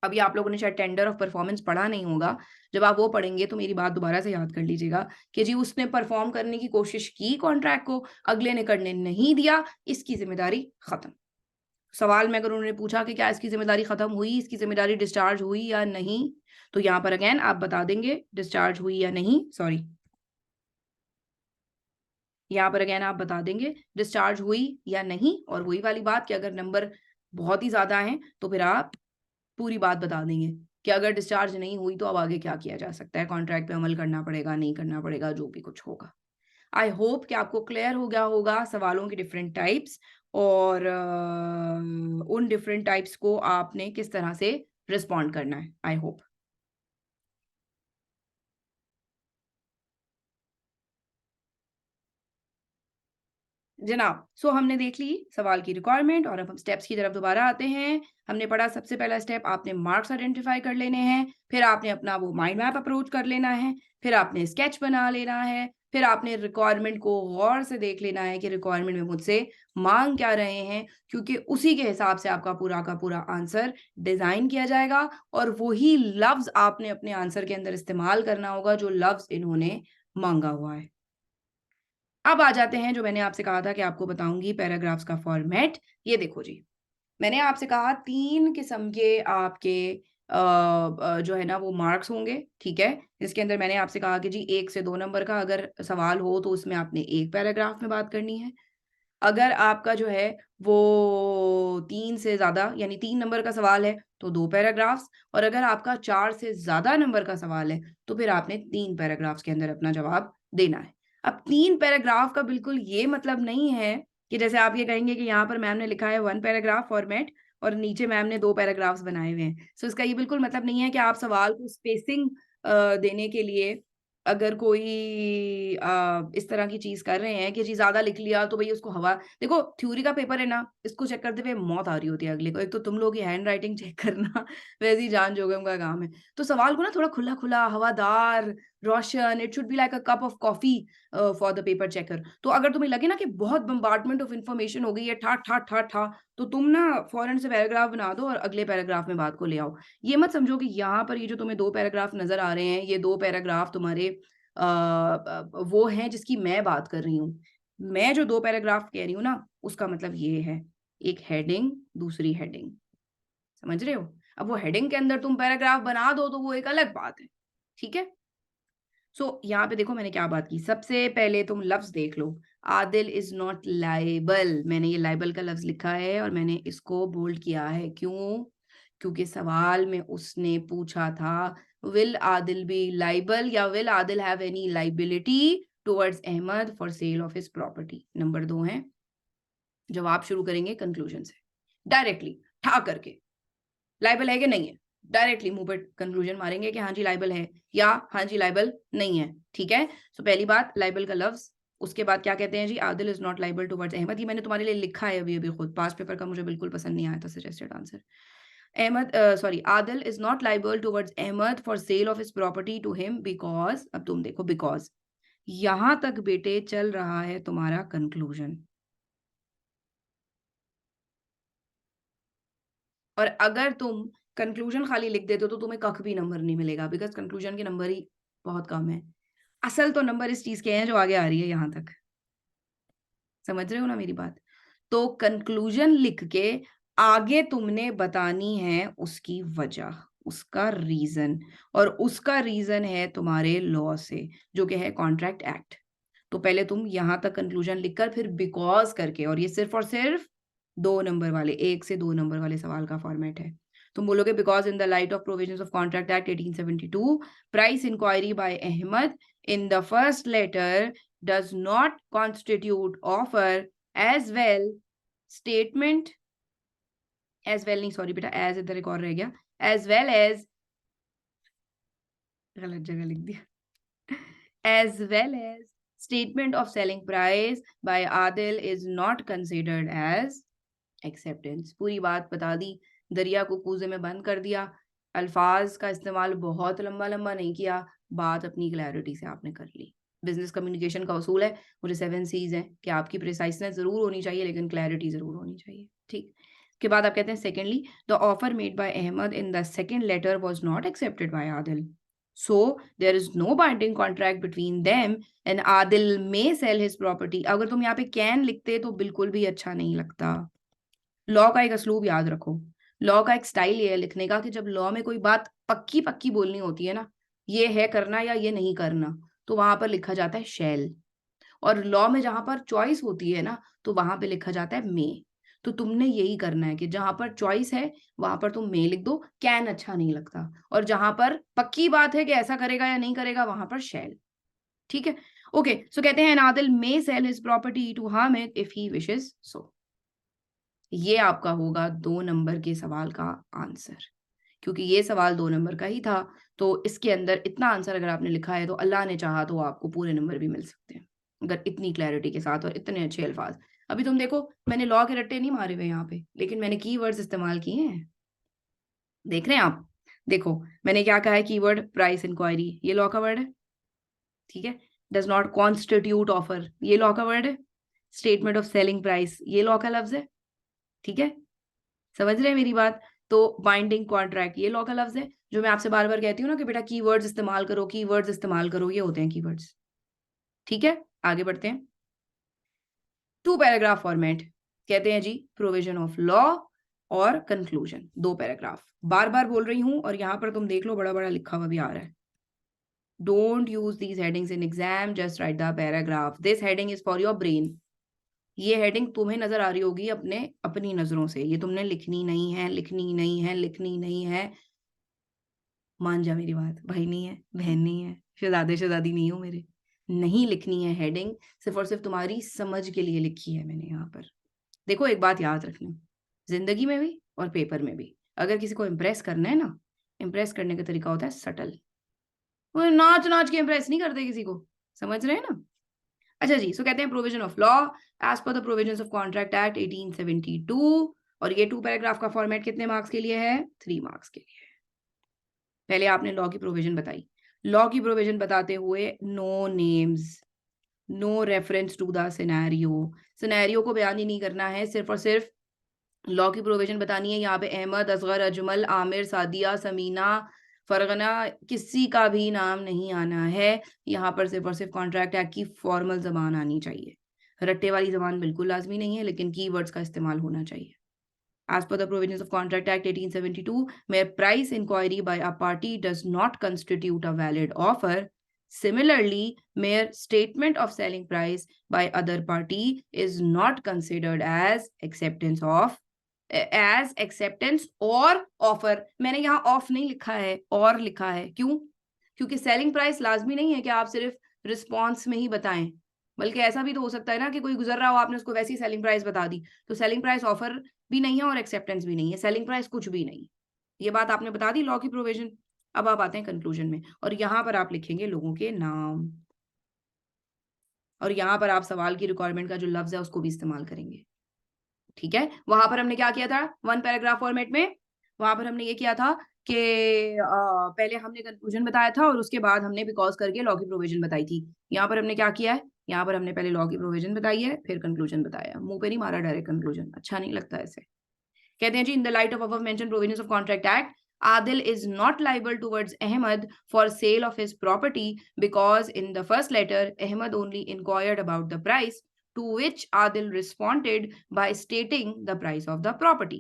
अभी आप लोगों ने शायद टेंडर ऑफ परफॉर्मेंस पढ़ा नहीं होगा, जब आप वो पढ़ेंगे तो मेरी बात दोबारा से याद कर लीजिएगा कि जी उसने परफॉर्म करने की कोशिश की कॉन्ट्रैक्ट को, अगले ने करने नहीं दिया, इसकी ज़िम्मेदारी खत्म। सवाल में अगर उन्होंने पूछा कि क्या इसकी ज़िम्मेदारी खत्म हुई, इसकी ज़िम्मेदारी डिस्चार्ज हुई या नहीं, तो यहाँ पर अगेन आप बता देंगे डिस्चार्ज हुई या नहीं, सॉरी। यहाँ पर अगेन आप बता देंगे डिस्चार्ज हुई या नहीं, और वही वाली बात कि अगर नंबर बहुत ही ज़्यादा हैं, तो फिर आप पूरी बात बता देंगे कि अगर डिस्चार्ज नहीं हुई तो अब आगे क्या किया जा सकता है, कॉन्ट्रैक्ट पे अमल करना पड़ेगा, नहीं करना पड़ेगा, जो भी कुछ होगा। आई होप कि आपको क्लियर हो गया होगा सवालों के डिफरेंट टाइप्स और उन डिफरेंट टाइप्स को आपने किस तरह से रिस्पॉन्ड करना है। I hope. जनाब, सो हमने देख ली सवाल की रिक्वायरमेंट और अब हम स्टेप्स की तरफ दोबारा आते हैं। हमने पढ़ा सबसे पहला स्टेप आपने मार्क्स आइडेंटिफाई कर लेने हैं, फिर आपने अपना वो माइंड मैप अप्रोच कर लेना है, फिर आपने स्केच बना लेना है, फिर आपने रिक्वायरमेंट को गौर से देख लेना है कि रिक्वायरमेंट में मुझसे माँग क्या रहे हैं, क्योंकि उसी के हिसाब से आपका पूरा का पूरा आंसर डिज़ाइन किया जाएगा और वही लफ्ज़ आपने अपने आंसर के अंदर इस्तेमाल करना होगा जो लफ्ज़ इन्होंने माँगा हुआ है। अब आ जाते हैं जो मैंने आपसे कहा था कि आपको बताऊँगी पैराग्राफ्स का फॉर्मेट। ये देखो जी, मैंने आपसे कहा 3 किस्म के आपके जो है ना वो मार्क्स होंगे, ठीक है? जिसके अंदर मैंने आपसे कहा कि जी 1 से 2 नंबर का अगर सवाल हो तो उसमें आपने 1 पैराग्राफ में बात करनी है। अगर आपका जो है वो 3 से ज़्यादा यानी 3 नंबर का सवाल है तो 2 पैराग्राफ्स, और अगर आपका 4 से ज़्यादा नंबर का सवाल है तो फिर आपने 3 पैराग्राफ्स के अंदर अपना जवाब देना है। अब 3 पैराग्राफ का बिल्कुल ये मतलब नहीं है कि जैसे आप ये कहेंगे कि यहाँ पर मैम ने लिखा है 1 पैराग्राफ फॉर्मेट और नीचे मैम ने 2 पैराग्राफ्स बनाए हुए हैं। सो इसका ये बिल्कुल मतलब नहीं है कि आप सवाल को स्पेसिंग देने के लिए अगर कोई इस तरह की चीज़ कर रहे हैं कि जी ज़्यादा लिख लिया तो भई उसको हवा देखो, थ्योरी का पेपर है ना, इसको चेक करते हुए मौत आ रही होती है अगले को। एक तो तुम लोग की हैंडराइटिंग चेक करना वैसे ही जान जोखिम का काम है। तो सवाल को ना थोड़ा खुला-खुला, हवादार, रोशन, it should be like a cup of coffee for the paper checker. तो अगर तुम्हें लगे ना कि बहुत बम्बार्डमेंट ऑफ इन्फॉर्मेशन हो गई है, ठा, ठा, ठा, ठा, तो तुम ना फौरन से पैराग्राफ बना दो और अगले पैराग्राफ में बात को ले आओ। ये मत समझो कि यहाँ पर ये जो तुम्हें 2 पैराग्राफ नज़र आ रहे हैं, ये 2 पैराग्राफ तुम्हारे वो हैं जिसकी मैं बात कर रही हूँ। मैं जो 2 पैराग्राफ कह रही हूँ ना, उसका मतलब ये है, एक हेडिंग, दूसरी हेडिंग। समझ रहे हो? अब वो हेडिंग के अंदर तुम पैराग्राफ बना दो तो वो एक अलग बात है। ठीक है? यहाँ पे देखो मैंने क्या बात की। सबसे पहले तुम लफ्ज़ देख लो, आदिल इज़ नॉट लायबल। मैंने ये लायबल का लफ्ज़ लिखा है और मैंने इसको बोल्ड किया है। क्यों? क्योंकि सवाल में उसने पूछा था, विल आदिल बी लायबल या will Adil have any liability towards Ahmed for sale of his property. Number 2 है, जवाब शुरू करेंगे कंक्लूजन से, डायरेक्टली ठा करके, लाइबल है कि नहीं है, डायरेक्टली मुंह पे कंक्लूजन मारेंगे कि हाँ जी लाइबल है या हाँ जी लाइबल नहीं है। ठीक है, तो पहली बात लाइबल का लफ्ज, उसके बाद क्या कहते हैं जी, Adil is not liable towards Ahmad. ये मैंने तुम्हारे लिए लिखा है अभी अभी खुद, पास पेपर का मुझे बिल्कुल पसंद नहीं आया था suggested answer. Ahmed sorry, Adil is not liable towards Ahmed for sale of his property to him because, अब तुम देखो बिकॉज, यहां तक बेटे चल रहा है तुम्हारा कंक्लूजन, और अगर तुम कंक्लूजन खाली लिख देते हो तो तुम्हें कख भी नंबर नहीं मिलेगा, बिकॉज कंक्लूजन के नंबर ही बहुत कम है। असल तो नंबर इस चीज के हैं जो आगे आ रही है यहां तक, समझ रहे हो ना मेरी बात। तो कंक्लूजन लिख के आगे तुमने बतानी है उसकी वजह, उसका रीजन, और उसका रीजन है तुम्हारे लॉ से जो कि है कॉन्ट्रैक्ट एक्ट। तो पहले तुम यहां तक कंक्लूजन लिखकर फिर बिकॉज करके, और ये सिर्फ और सिर्फ 2 नंबर वाले, 1 से 2 नंबर वाले सवाल का फॉर्मेट है। तुम बोलोगे because in the light of provisions of contract act 1872 price inquiry by Ahmed in the first letter does not constitute offer as well statement, as well नहीं सॉरी बेटा, एज इधर एक और रह गया, एज वेल एज, गलत जगह लिख दिया, as well as statement of selling price by Adil is not considered as acceptance। पूरी बात बता दी, दरिया को कूजे में बंद कर दिया, अल्फाज का इस्तेमाल बहुत लंबा लंबा नहीं किया, बात अपनी क्लैरिटी से आपने कर ली। बिजनेस कम्युनिकेशन का उसूल है, मुझे 7 C's हैं कि आपकी प्रिसाइसनेस जरूर होनी चाहिए लेकिन क्लैरिटी जरूर होनी चाहिए। ठीक, के बाद आप कहते हैं secondly the offer made by Ahmed in the second letter was not accepted by Adil, so there is no binding contract between them and Adil may sell his property। अगर तुम यहाँ पे can लिखते तो बिल्कुल भी अच्छा नहीं लगता। लॉ का एक असलूब याद रखो, लॉ का एक स्टाइल ये है लिखने का कि जब लॉ में कोई बात पक्की पक्की बोलनी होती है ना, ये है करना या ये नहीं करना, तो वहां पर लिखा जाता है शैल, और लॉ में जहां पर चॉइस होती है ना तो वहां पे लिखा जाता है मे। तो तुमने यही करना है कि जहां पर चॉइस है वहां पर तुम मे लिख दो, कैन अच्छा नहीं लगता, और जहां पर पक्की बात है कि ऐसा करेगा या नहीं करेगा वहां पर शैल। ठीक है, ओके, सो कहते हैं नादिल may sell his property to Hamid if he wishes so. ये आपका होगा 2 नंबर के सवाल का आंसर, क्योंकि ये सवाल 2 नंबर का ही था, तो इसके अंदर इतना आंसर अगर आपने लिखा है तो अल्लाह ने चाहा तो आपको पूरे नंबर भी मिल सकते हैं, अगर इतनी क्लैरिटी के साथ और इतने अच्छे अल्फाज। अभी तुम देखो मैंने लॉ के रट्टे नहीं मारे हुए यहाँ पे, लेकिन मैंने कीवर्ड्स इस्तेमाल किए हैं, देख रहे हैं आप। देखो मैंने क्या कहा है, कीवर्ड प्राइस इंक्वायरी, ये लॉ का वर्ड है, ठीक है। डज नॉट कॉन्स्टिट्यूट ऑफर, ये लॉ का वर्ड है। स्टेटमेंट ऑफ सेलिंग प्राइस, ये लॉ का लफ्ज है, ठीक है, समझ रहे हैं मेरी बात। तो बाइंडिंग कॉन्ट्रैक्ट, ये लॉ का लफ्ज है। जो मैं आपसे बार बार कहती हूँ ना कि बेटा कीवर्ड्स इस्तेमाल करो, कीवर्ड्स इस्तेमाल करो, ये होते हैं कीवर्ड्स। ठीक है, आगे बढ़ते हैं। 2 पैराग्राफ फॉर्मेट, कहते हैं जी प्रोविजन ऑफ लॉ और कंक्लूजन, 2 पैराग्राफ। बार बार बोल रही हूं, और यहां पर तुम देख लो बड़ा बड़ा लिखा हुआ भी आ रहा है, don't use these headings in exam, just right the paragraph, this heading is for your brain. ये हेडिंग तुम्हें नजर आ रही होगी अपने अपनी नजरों से, ये तुमने लिखनी नहीं है, लिखनी नहीं है, लिखनी नहीं है। मान जा मेरी बात, भाई नहीं है, बहन नहीं है, शहजादे शहजादी नहीं हो मेरे, नहीं लिखनी है हेडिंग, सिर्फ और सिर्फ तुम्हारी समझ के लिए लिखी है मैंने यहाँ पर। देखो एक बात याद रखना, जिंदगी में भी और पेपर में भी, अगर किसी को इम्प्रेस करना है ना, इम्प्रेस करने का तरीका होता है सटल, वो नाच नाच के इम्प्रेस नहीं करते किसी को, समझ रहे हैं ना। अच्छा जी, सो कहते हैं provision of law as per the provisions of contract act 1872, और ये 2 पैराग्राफ का फॉर्मेट कितने मार्क्स के लिए है, 3 मार्क्स के लिए। पहले आपने लॉ की प्रोविजन बताई, लॉ की प्रोविजन बताते हुए no names, no reference to the scenario, scenario को बयान ही नहीं करना है, सिर्फ और सिर्फ लॉ की प्रोविजन बतानी है। यहाँ पे अहमद, असगर, अजमल, आमिर, सादिया, समीना, फरगना, किसी का भी नाम नहीं आना है यहाँ पर, सिर्फ और सिर्फ कॉन्ट्रैक्ट एक्ट की फॉर्मल जबान आनी चाहिए। रट्टे वाली जबान बिल्कुल लाजमी नहीं है, लेकिन कीवर्ड्स का इस्तेमाल होना चाहिए। As per the provisions of Contract Act 1872, where price inquiry by a party does not constitute a valid offer, similarly, mere statement of selling price by other party is not considered as acceptance or offer। मैंने यहाँ of नहीं लिखा है, और लिखा है, क्यों? क्योंकि सेलिंग प्राइस लाजमी नहीं है कि आप सिर्फ रिस्पॉन्स में ही बताएं। बल्कि ऐसा भी तो हो सकता है ना कि कोई गुजर रहा हो, आपने उसको वैसी सेलिंग प्राइस बता दी, तो सेलिंग प्राइस ऑफर भी नहीं है और एक्सेप्टेंस भी नहीं है, सेलिंग प्राइस कुछ भी नहीं। ये बात आपने बता दी लॉ की प्रोविजन। अब आप आते हैं कंक्लूजन में, और यहाँ पर आप लिखेंगे लोगों के नाम, और यहाँ पर आप सवाल की रिक्वायरमेंट का जो लफ्ज है उसको भी इस्तेमाल करेंगे। ठीक है, वहां पर हमने क्या किया था वन पैराग्राफ फॉर्मेट में, वहां पर हमने ये किया था कि पहले हमने कंक्लूजन बताया था और उसके बाद हमने बिकॉज करके लॉ की प्रोविजन बताई थी। यहाँ पर हमने क्या किया है, यहाँ पर हमने पहले लॉ की प्रोविजन बताई है, फिर कंक्लूजन बताया, मुंह पे नहीं मारा डायरेक्ट कंक्लूजन, अच्छा नहीं लगता ऐसे। कहते हैं जी, in the light of above mentioned provisions of contract act, Adil is not liable towards Ahmed for sale of his property because in the first letter, Ahmed only inquired about the price, to which Adil responded by stating the price of the property.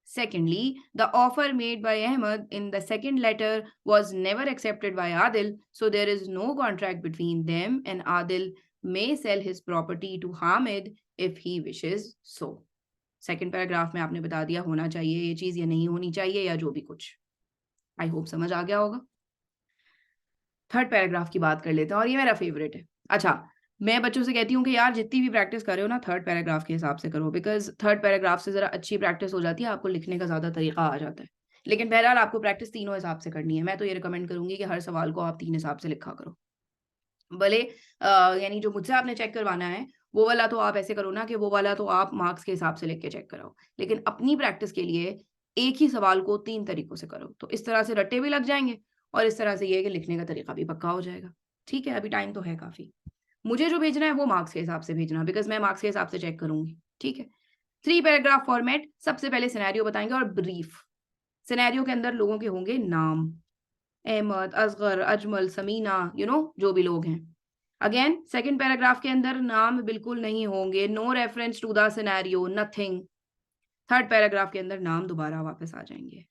Secondly, the offer made by Ahmed in the second letter was never accepted by Adil, so there is no contract between them and Adil may sell his property to Hamid if he wishes so. Second paragraph में आपने बता दिया होना चाहिए ये चीज या नहीं होनी चाहिए या जो भी कुछ। आई होप समझ आ गया होगा। थर्ड पैराग्राफ की बात कर लेते हैं और ये मेरा फेवरेट है। अच्छा, मैं बच्चों से कहती हूँ कि यार जितनी भी प्रैक्टिस कर रहे हो ना थर्ड पैराग्राफ के हिसाब से करो, बिकॉज थर्ड पैराग्राफ से जरा अच्छी प्रैक्टिस हो जाती है, आपको लिखने का ज्यादा तरीका आ जाता है। लेकिन बहरहाल आपको प्रैक्टिस तीनों हिसाब से करनी है। मैं तो ये रिकमेंड करूंगी कि हर सवाल को आप 3 हिसाब से लिखा करो। भले यानी जो मुझसे आपने चेक करवाना है वो वाला तो आप ऐसे करो ना कि वो वाला तो आप मार्क्स के हिसाब से लिख के चेक कराओ, लेकिन अपनी प्रैक्टिस के लिए एक ही सवाल को 3 तरीकों से करो, तो इस तरह से रट्टे भी लग जाएंगे और इस तरह से ये है कि लिखने का तरीका भी पक्का हो जाएगा। ठीक है, अभी टाइम तो है काफी। मुझे जो भेजना है वो मार्क्स के हिसाब से भेजना, बिकॉज मैं मार्क्स के हिसाब से चेक करूंगी। ठीक है, 3 पैराग्राफ फॉर्मेट, सबसे पहले सिनेरियो बताएंगे और ब्रीफ। सिनेरियो के अंदर लोगों के होंगे नाम, अहमद, असगर, अजमल, समीना, जो भी लोग हैं। अगेन सेकंड पैराग्राफ के अंदर नाम बिल्कुल नहीं होंगे, no reference to the scenario, nothing. Third paragraph के अंदर नाम दोबारा वापस आ जाएंगे।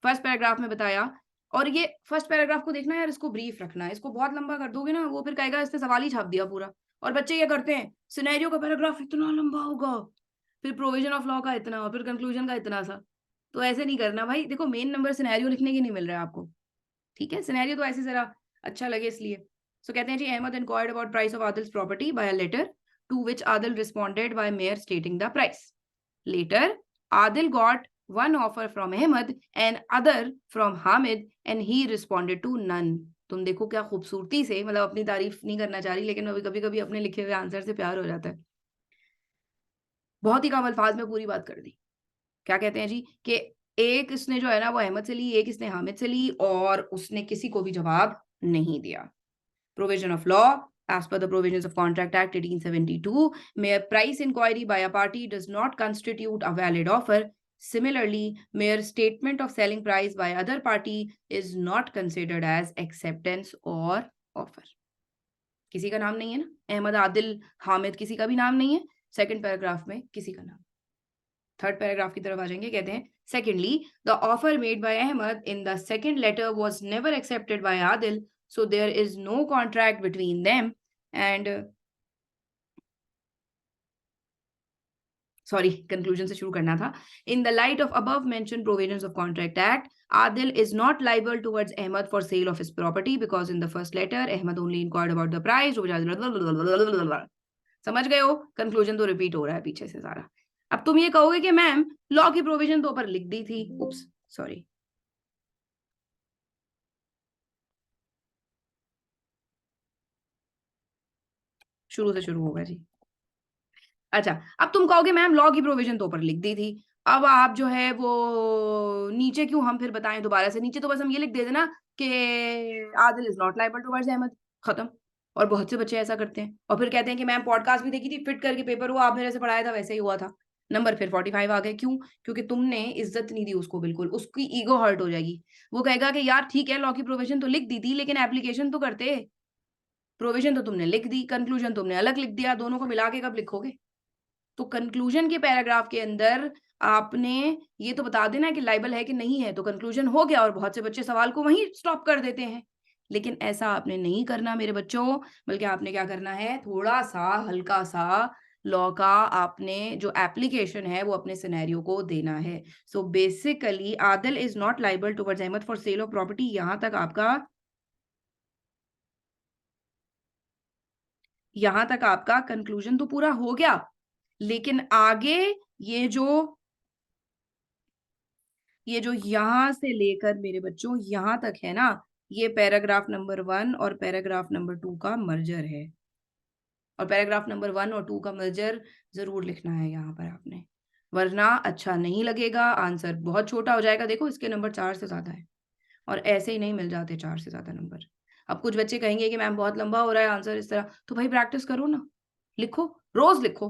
फर्स्ट पैराग्राफ में बताया, और ये फर्स्ट पैराग्राफ को देखना यार, इसको ब्रीफ रखना है, इसको बहुत लंबा कर दोगे ना वो फिर कहेगा इसने सवाल ही छाप दिया पूरा। और बच्चे ये करते हैं, सिनेरियो का पैराग्राफ इतना लंबा होगा, फिर प्रोविजन ऑफ लॉ का इतना और फिर कंक्लूजन का इतना सा। तो ऐसे नहीं करना भाई, देखो मेन नंबर सिनेरियो लिखने की नहीं मिल रहा है आपको। ठीक है, सिनेरियो तो ऐसे जरा अच्छा लगे इसलिए। सो कहते हैं जी, Ahmad inquired about price of Adil's property by a letter, to which Adil responded by mere stating the price. Letter Adil got one offer from Ahmed and other from Hamid and he responded to none. तुम देखो क्या खूबसूरती से, मतलब अपनी तारीफ नहीं करना चाह रही लेकिन कभी कभी अपने लिखे हुए आंसर से प्यार हो जाता है। बहुत ही कम अल्फाज में पूरी बात कर दी। क्या कहते हैं जी कि एक इसने जो है ना वो अहमद से ली, एक इसने हामिद से ली और उसने किसी को भी जवाब नहीं दिया। Provision of law, as per the provisions of Contract Act 1872, mere price inquiry by a party does not constitute a valid offer. Similarly, mere statement of selling price by other party is not considered as acceptance or offer. किसी का नाम नहीं है ना, अहमद, आदिल, हामिद, किसी का भी नाम नहीं है सेकंड पैराग्राफ में, किसी का नाम। थर्ड पैराग्राफ की तरफ आ जाएंगे, कहते हैं secondly, the offer made by Ahmad in the second letter was never accepted by Adil, so there is no contract between them and sorry, conclusion से शुरू करना था। In the light of above mentioned provisions of Contract Act, Adil is not liable towards Ahmad for sale of his property because in the first letter Ahmad only inquired about the price, समझ गए हो? Conclusion तो repeat हो रहा है पीछे से सारा। अब तुम ये कहोगे कि मैम लॉ की प्रोविजन तो ऊपर लिख दी थी, उप्स सॉरी, शुरू से शुरू होगा जी। अच्छा, अब तुम कहोगे मैम लॉ की प्रोविजन तो ऊपर लिख दी थी, अब आप जो है वो नीचे क्यों हम फिर बताएं दोबारा से? नीचे तो बस हम ये लिख देते ना कि Adil is not liable towards Ahmed, खत्म। और बहुत से बच्चे ऐसा करते हैं और फिर कहते हैं कि मैम पॉडकास्ट भी देखी थी, फिट करके पेपर हुआ, आप मेरे से पढ़ाया था वैसे ही हुआ था, नंबर फिर 45 आ गए। क्यों? क्योंकि तुमने इज्जत नहीं दी उसको, बिल्कुल उसकी ईगो हर्ट हो जाएगी। वो कहेगा कि यार ठीक है लॉ की प्रोविजन तो लिख दी थी लेकिन एप्लीकेशन तो करते, प्रोविजन तो तुमने लिख दी, कंक्लूजन तुमने अलग लिख दिया, दोनों को मिला के कब लिखोगे? तो कंक्लूजन के पैराग्राफ के अंदर आपने ये तो बता देना कि लाइबल है कि नहीं है, तो कंक्लूजन हो गया और बहुत से बच्चे सवाल को वहीं स्टॉप कर देते हैं। लेकिन ऐसा आपने नहीं करना मेरे बच्चों, बल्कि आपने क्या करना है, थोड़ा सा हल्का सा लॉ का आपने जो एप्लीकेशन है वो अपने सिनेरियो को देना है। So basically Adil is not liable towards Ahmed for sale of property, यहां तक आपका यहाँ तक आपका कंक्लूजन तो पूरा हो गया, लेकिन आगे ये जो यहाँ से लेकर मेरे बच्चों यहाँ तक है ना, ये पैराग्राफ नंबर 1 और पैराग्राफ नंबर 2 का मर्जर है। और पैराग्राफ नंबर 1 और 2 का मर्जर ज़रूर लिखना है यहाँ पर आपने, वरना अच्छा नहीं लगेगा, आंसर बहुत छोटा हो जाएगा। देखो इसके नंबर 4 से ज़्यादा है और ऐसे ही नहीं मिल जाते 4 से ज़्यादा नंबर। अब कुछ बच्चे कहेंगे कि मैम बहुत लंबा हो रहा है आंसर इस तरह, तो भाई प्रैक्टिस करो ना, लिखो, रोज़ लिखो।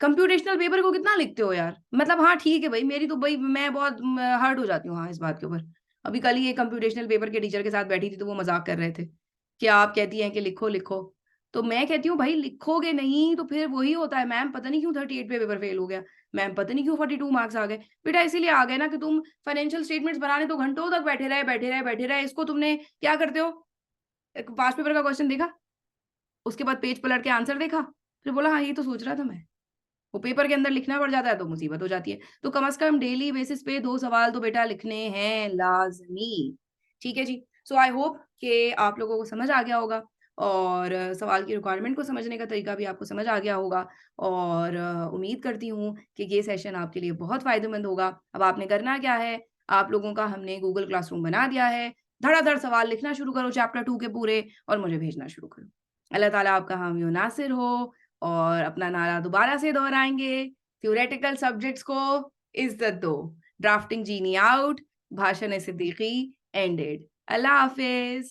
कंप्यूटेशनल पेपर को कितना लिखते हो यार? मतलब हाँ, ठीक है भई, मेरी तो भई मैं बहुत हर्ट हो जाती हूँ हाँ, इस बात के ऊपर। अभी कल ही एक कंप्यूटेशनल पेपर के टीचर के साथ बैठी थी, तो वो मज़ाक कर रहे थे कि आप कहती हैं कि लिखो, लिखो। तो मैं कहती हूँ, भई लिखोगे नहीं तो फिर वही होता है, मैम पता नहीं क्यों 38 पे पेपर फेल हो गया, मैम पता नहीं क्यों 42 मार्क्स आ गए। बेटा इसीलिए आ गए ना कि तुम फाइनेंशियल स्टेटमेंट्स बनाने तो घंटों तक बैठे रहे, बैठे रहे, बैठे रहे। इसको तुमने क्या करते हो? एक पास्ट पेपर का क्वेश्चन देखा, उसके बाद पेज पलट के आंसर देखा, फिर बोला हाँ, ये तो सोच रहा था मैं। वो पेपर के अंदर लिखना पड़ जाता है तो मुसीबत हो जाती है। तो कम से कम डेली बेसिस पे 2 सवाल तो बेटा लिखने हैं लाज़मी। ठीक है जी। सो आई होप कि आप लोगों को समझ आ गया होगा और सवाल की रिक्वायरमेंट को समझने का तरीका भी आपको समझ आ गया होगा और उम्मीद करती हूँ कि ये सेशन आपके लिए बहुत फ़ायदेमंद होगा। अब आपने करना क्या है, आप लोगों का हमने गूगल क्लासरूम बना दिया है। धड़ाधड़ सवाल लिखना शुरू करो चैप्टर 2 के पूरे और मुझे भेजना शुरू करो। अल्लाह ताला आपका हामी और नासिर हो। और अपना नारा दोबारा से दोहराएँगे, थ्योरेटिकल सब्जेक्ट्स को इज़्ज़त दो। ड्राफ्टिंग जीनी आउट, भाषण-ए-सिद्दीकी एंडेड। अल्लाह हाफ़िज़।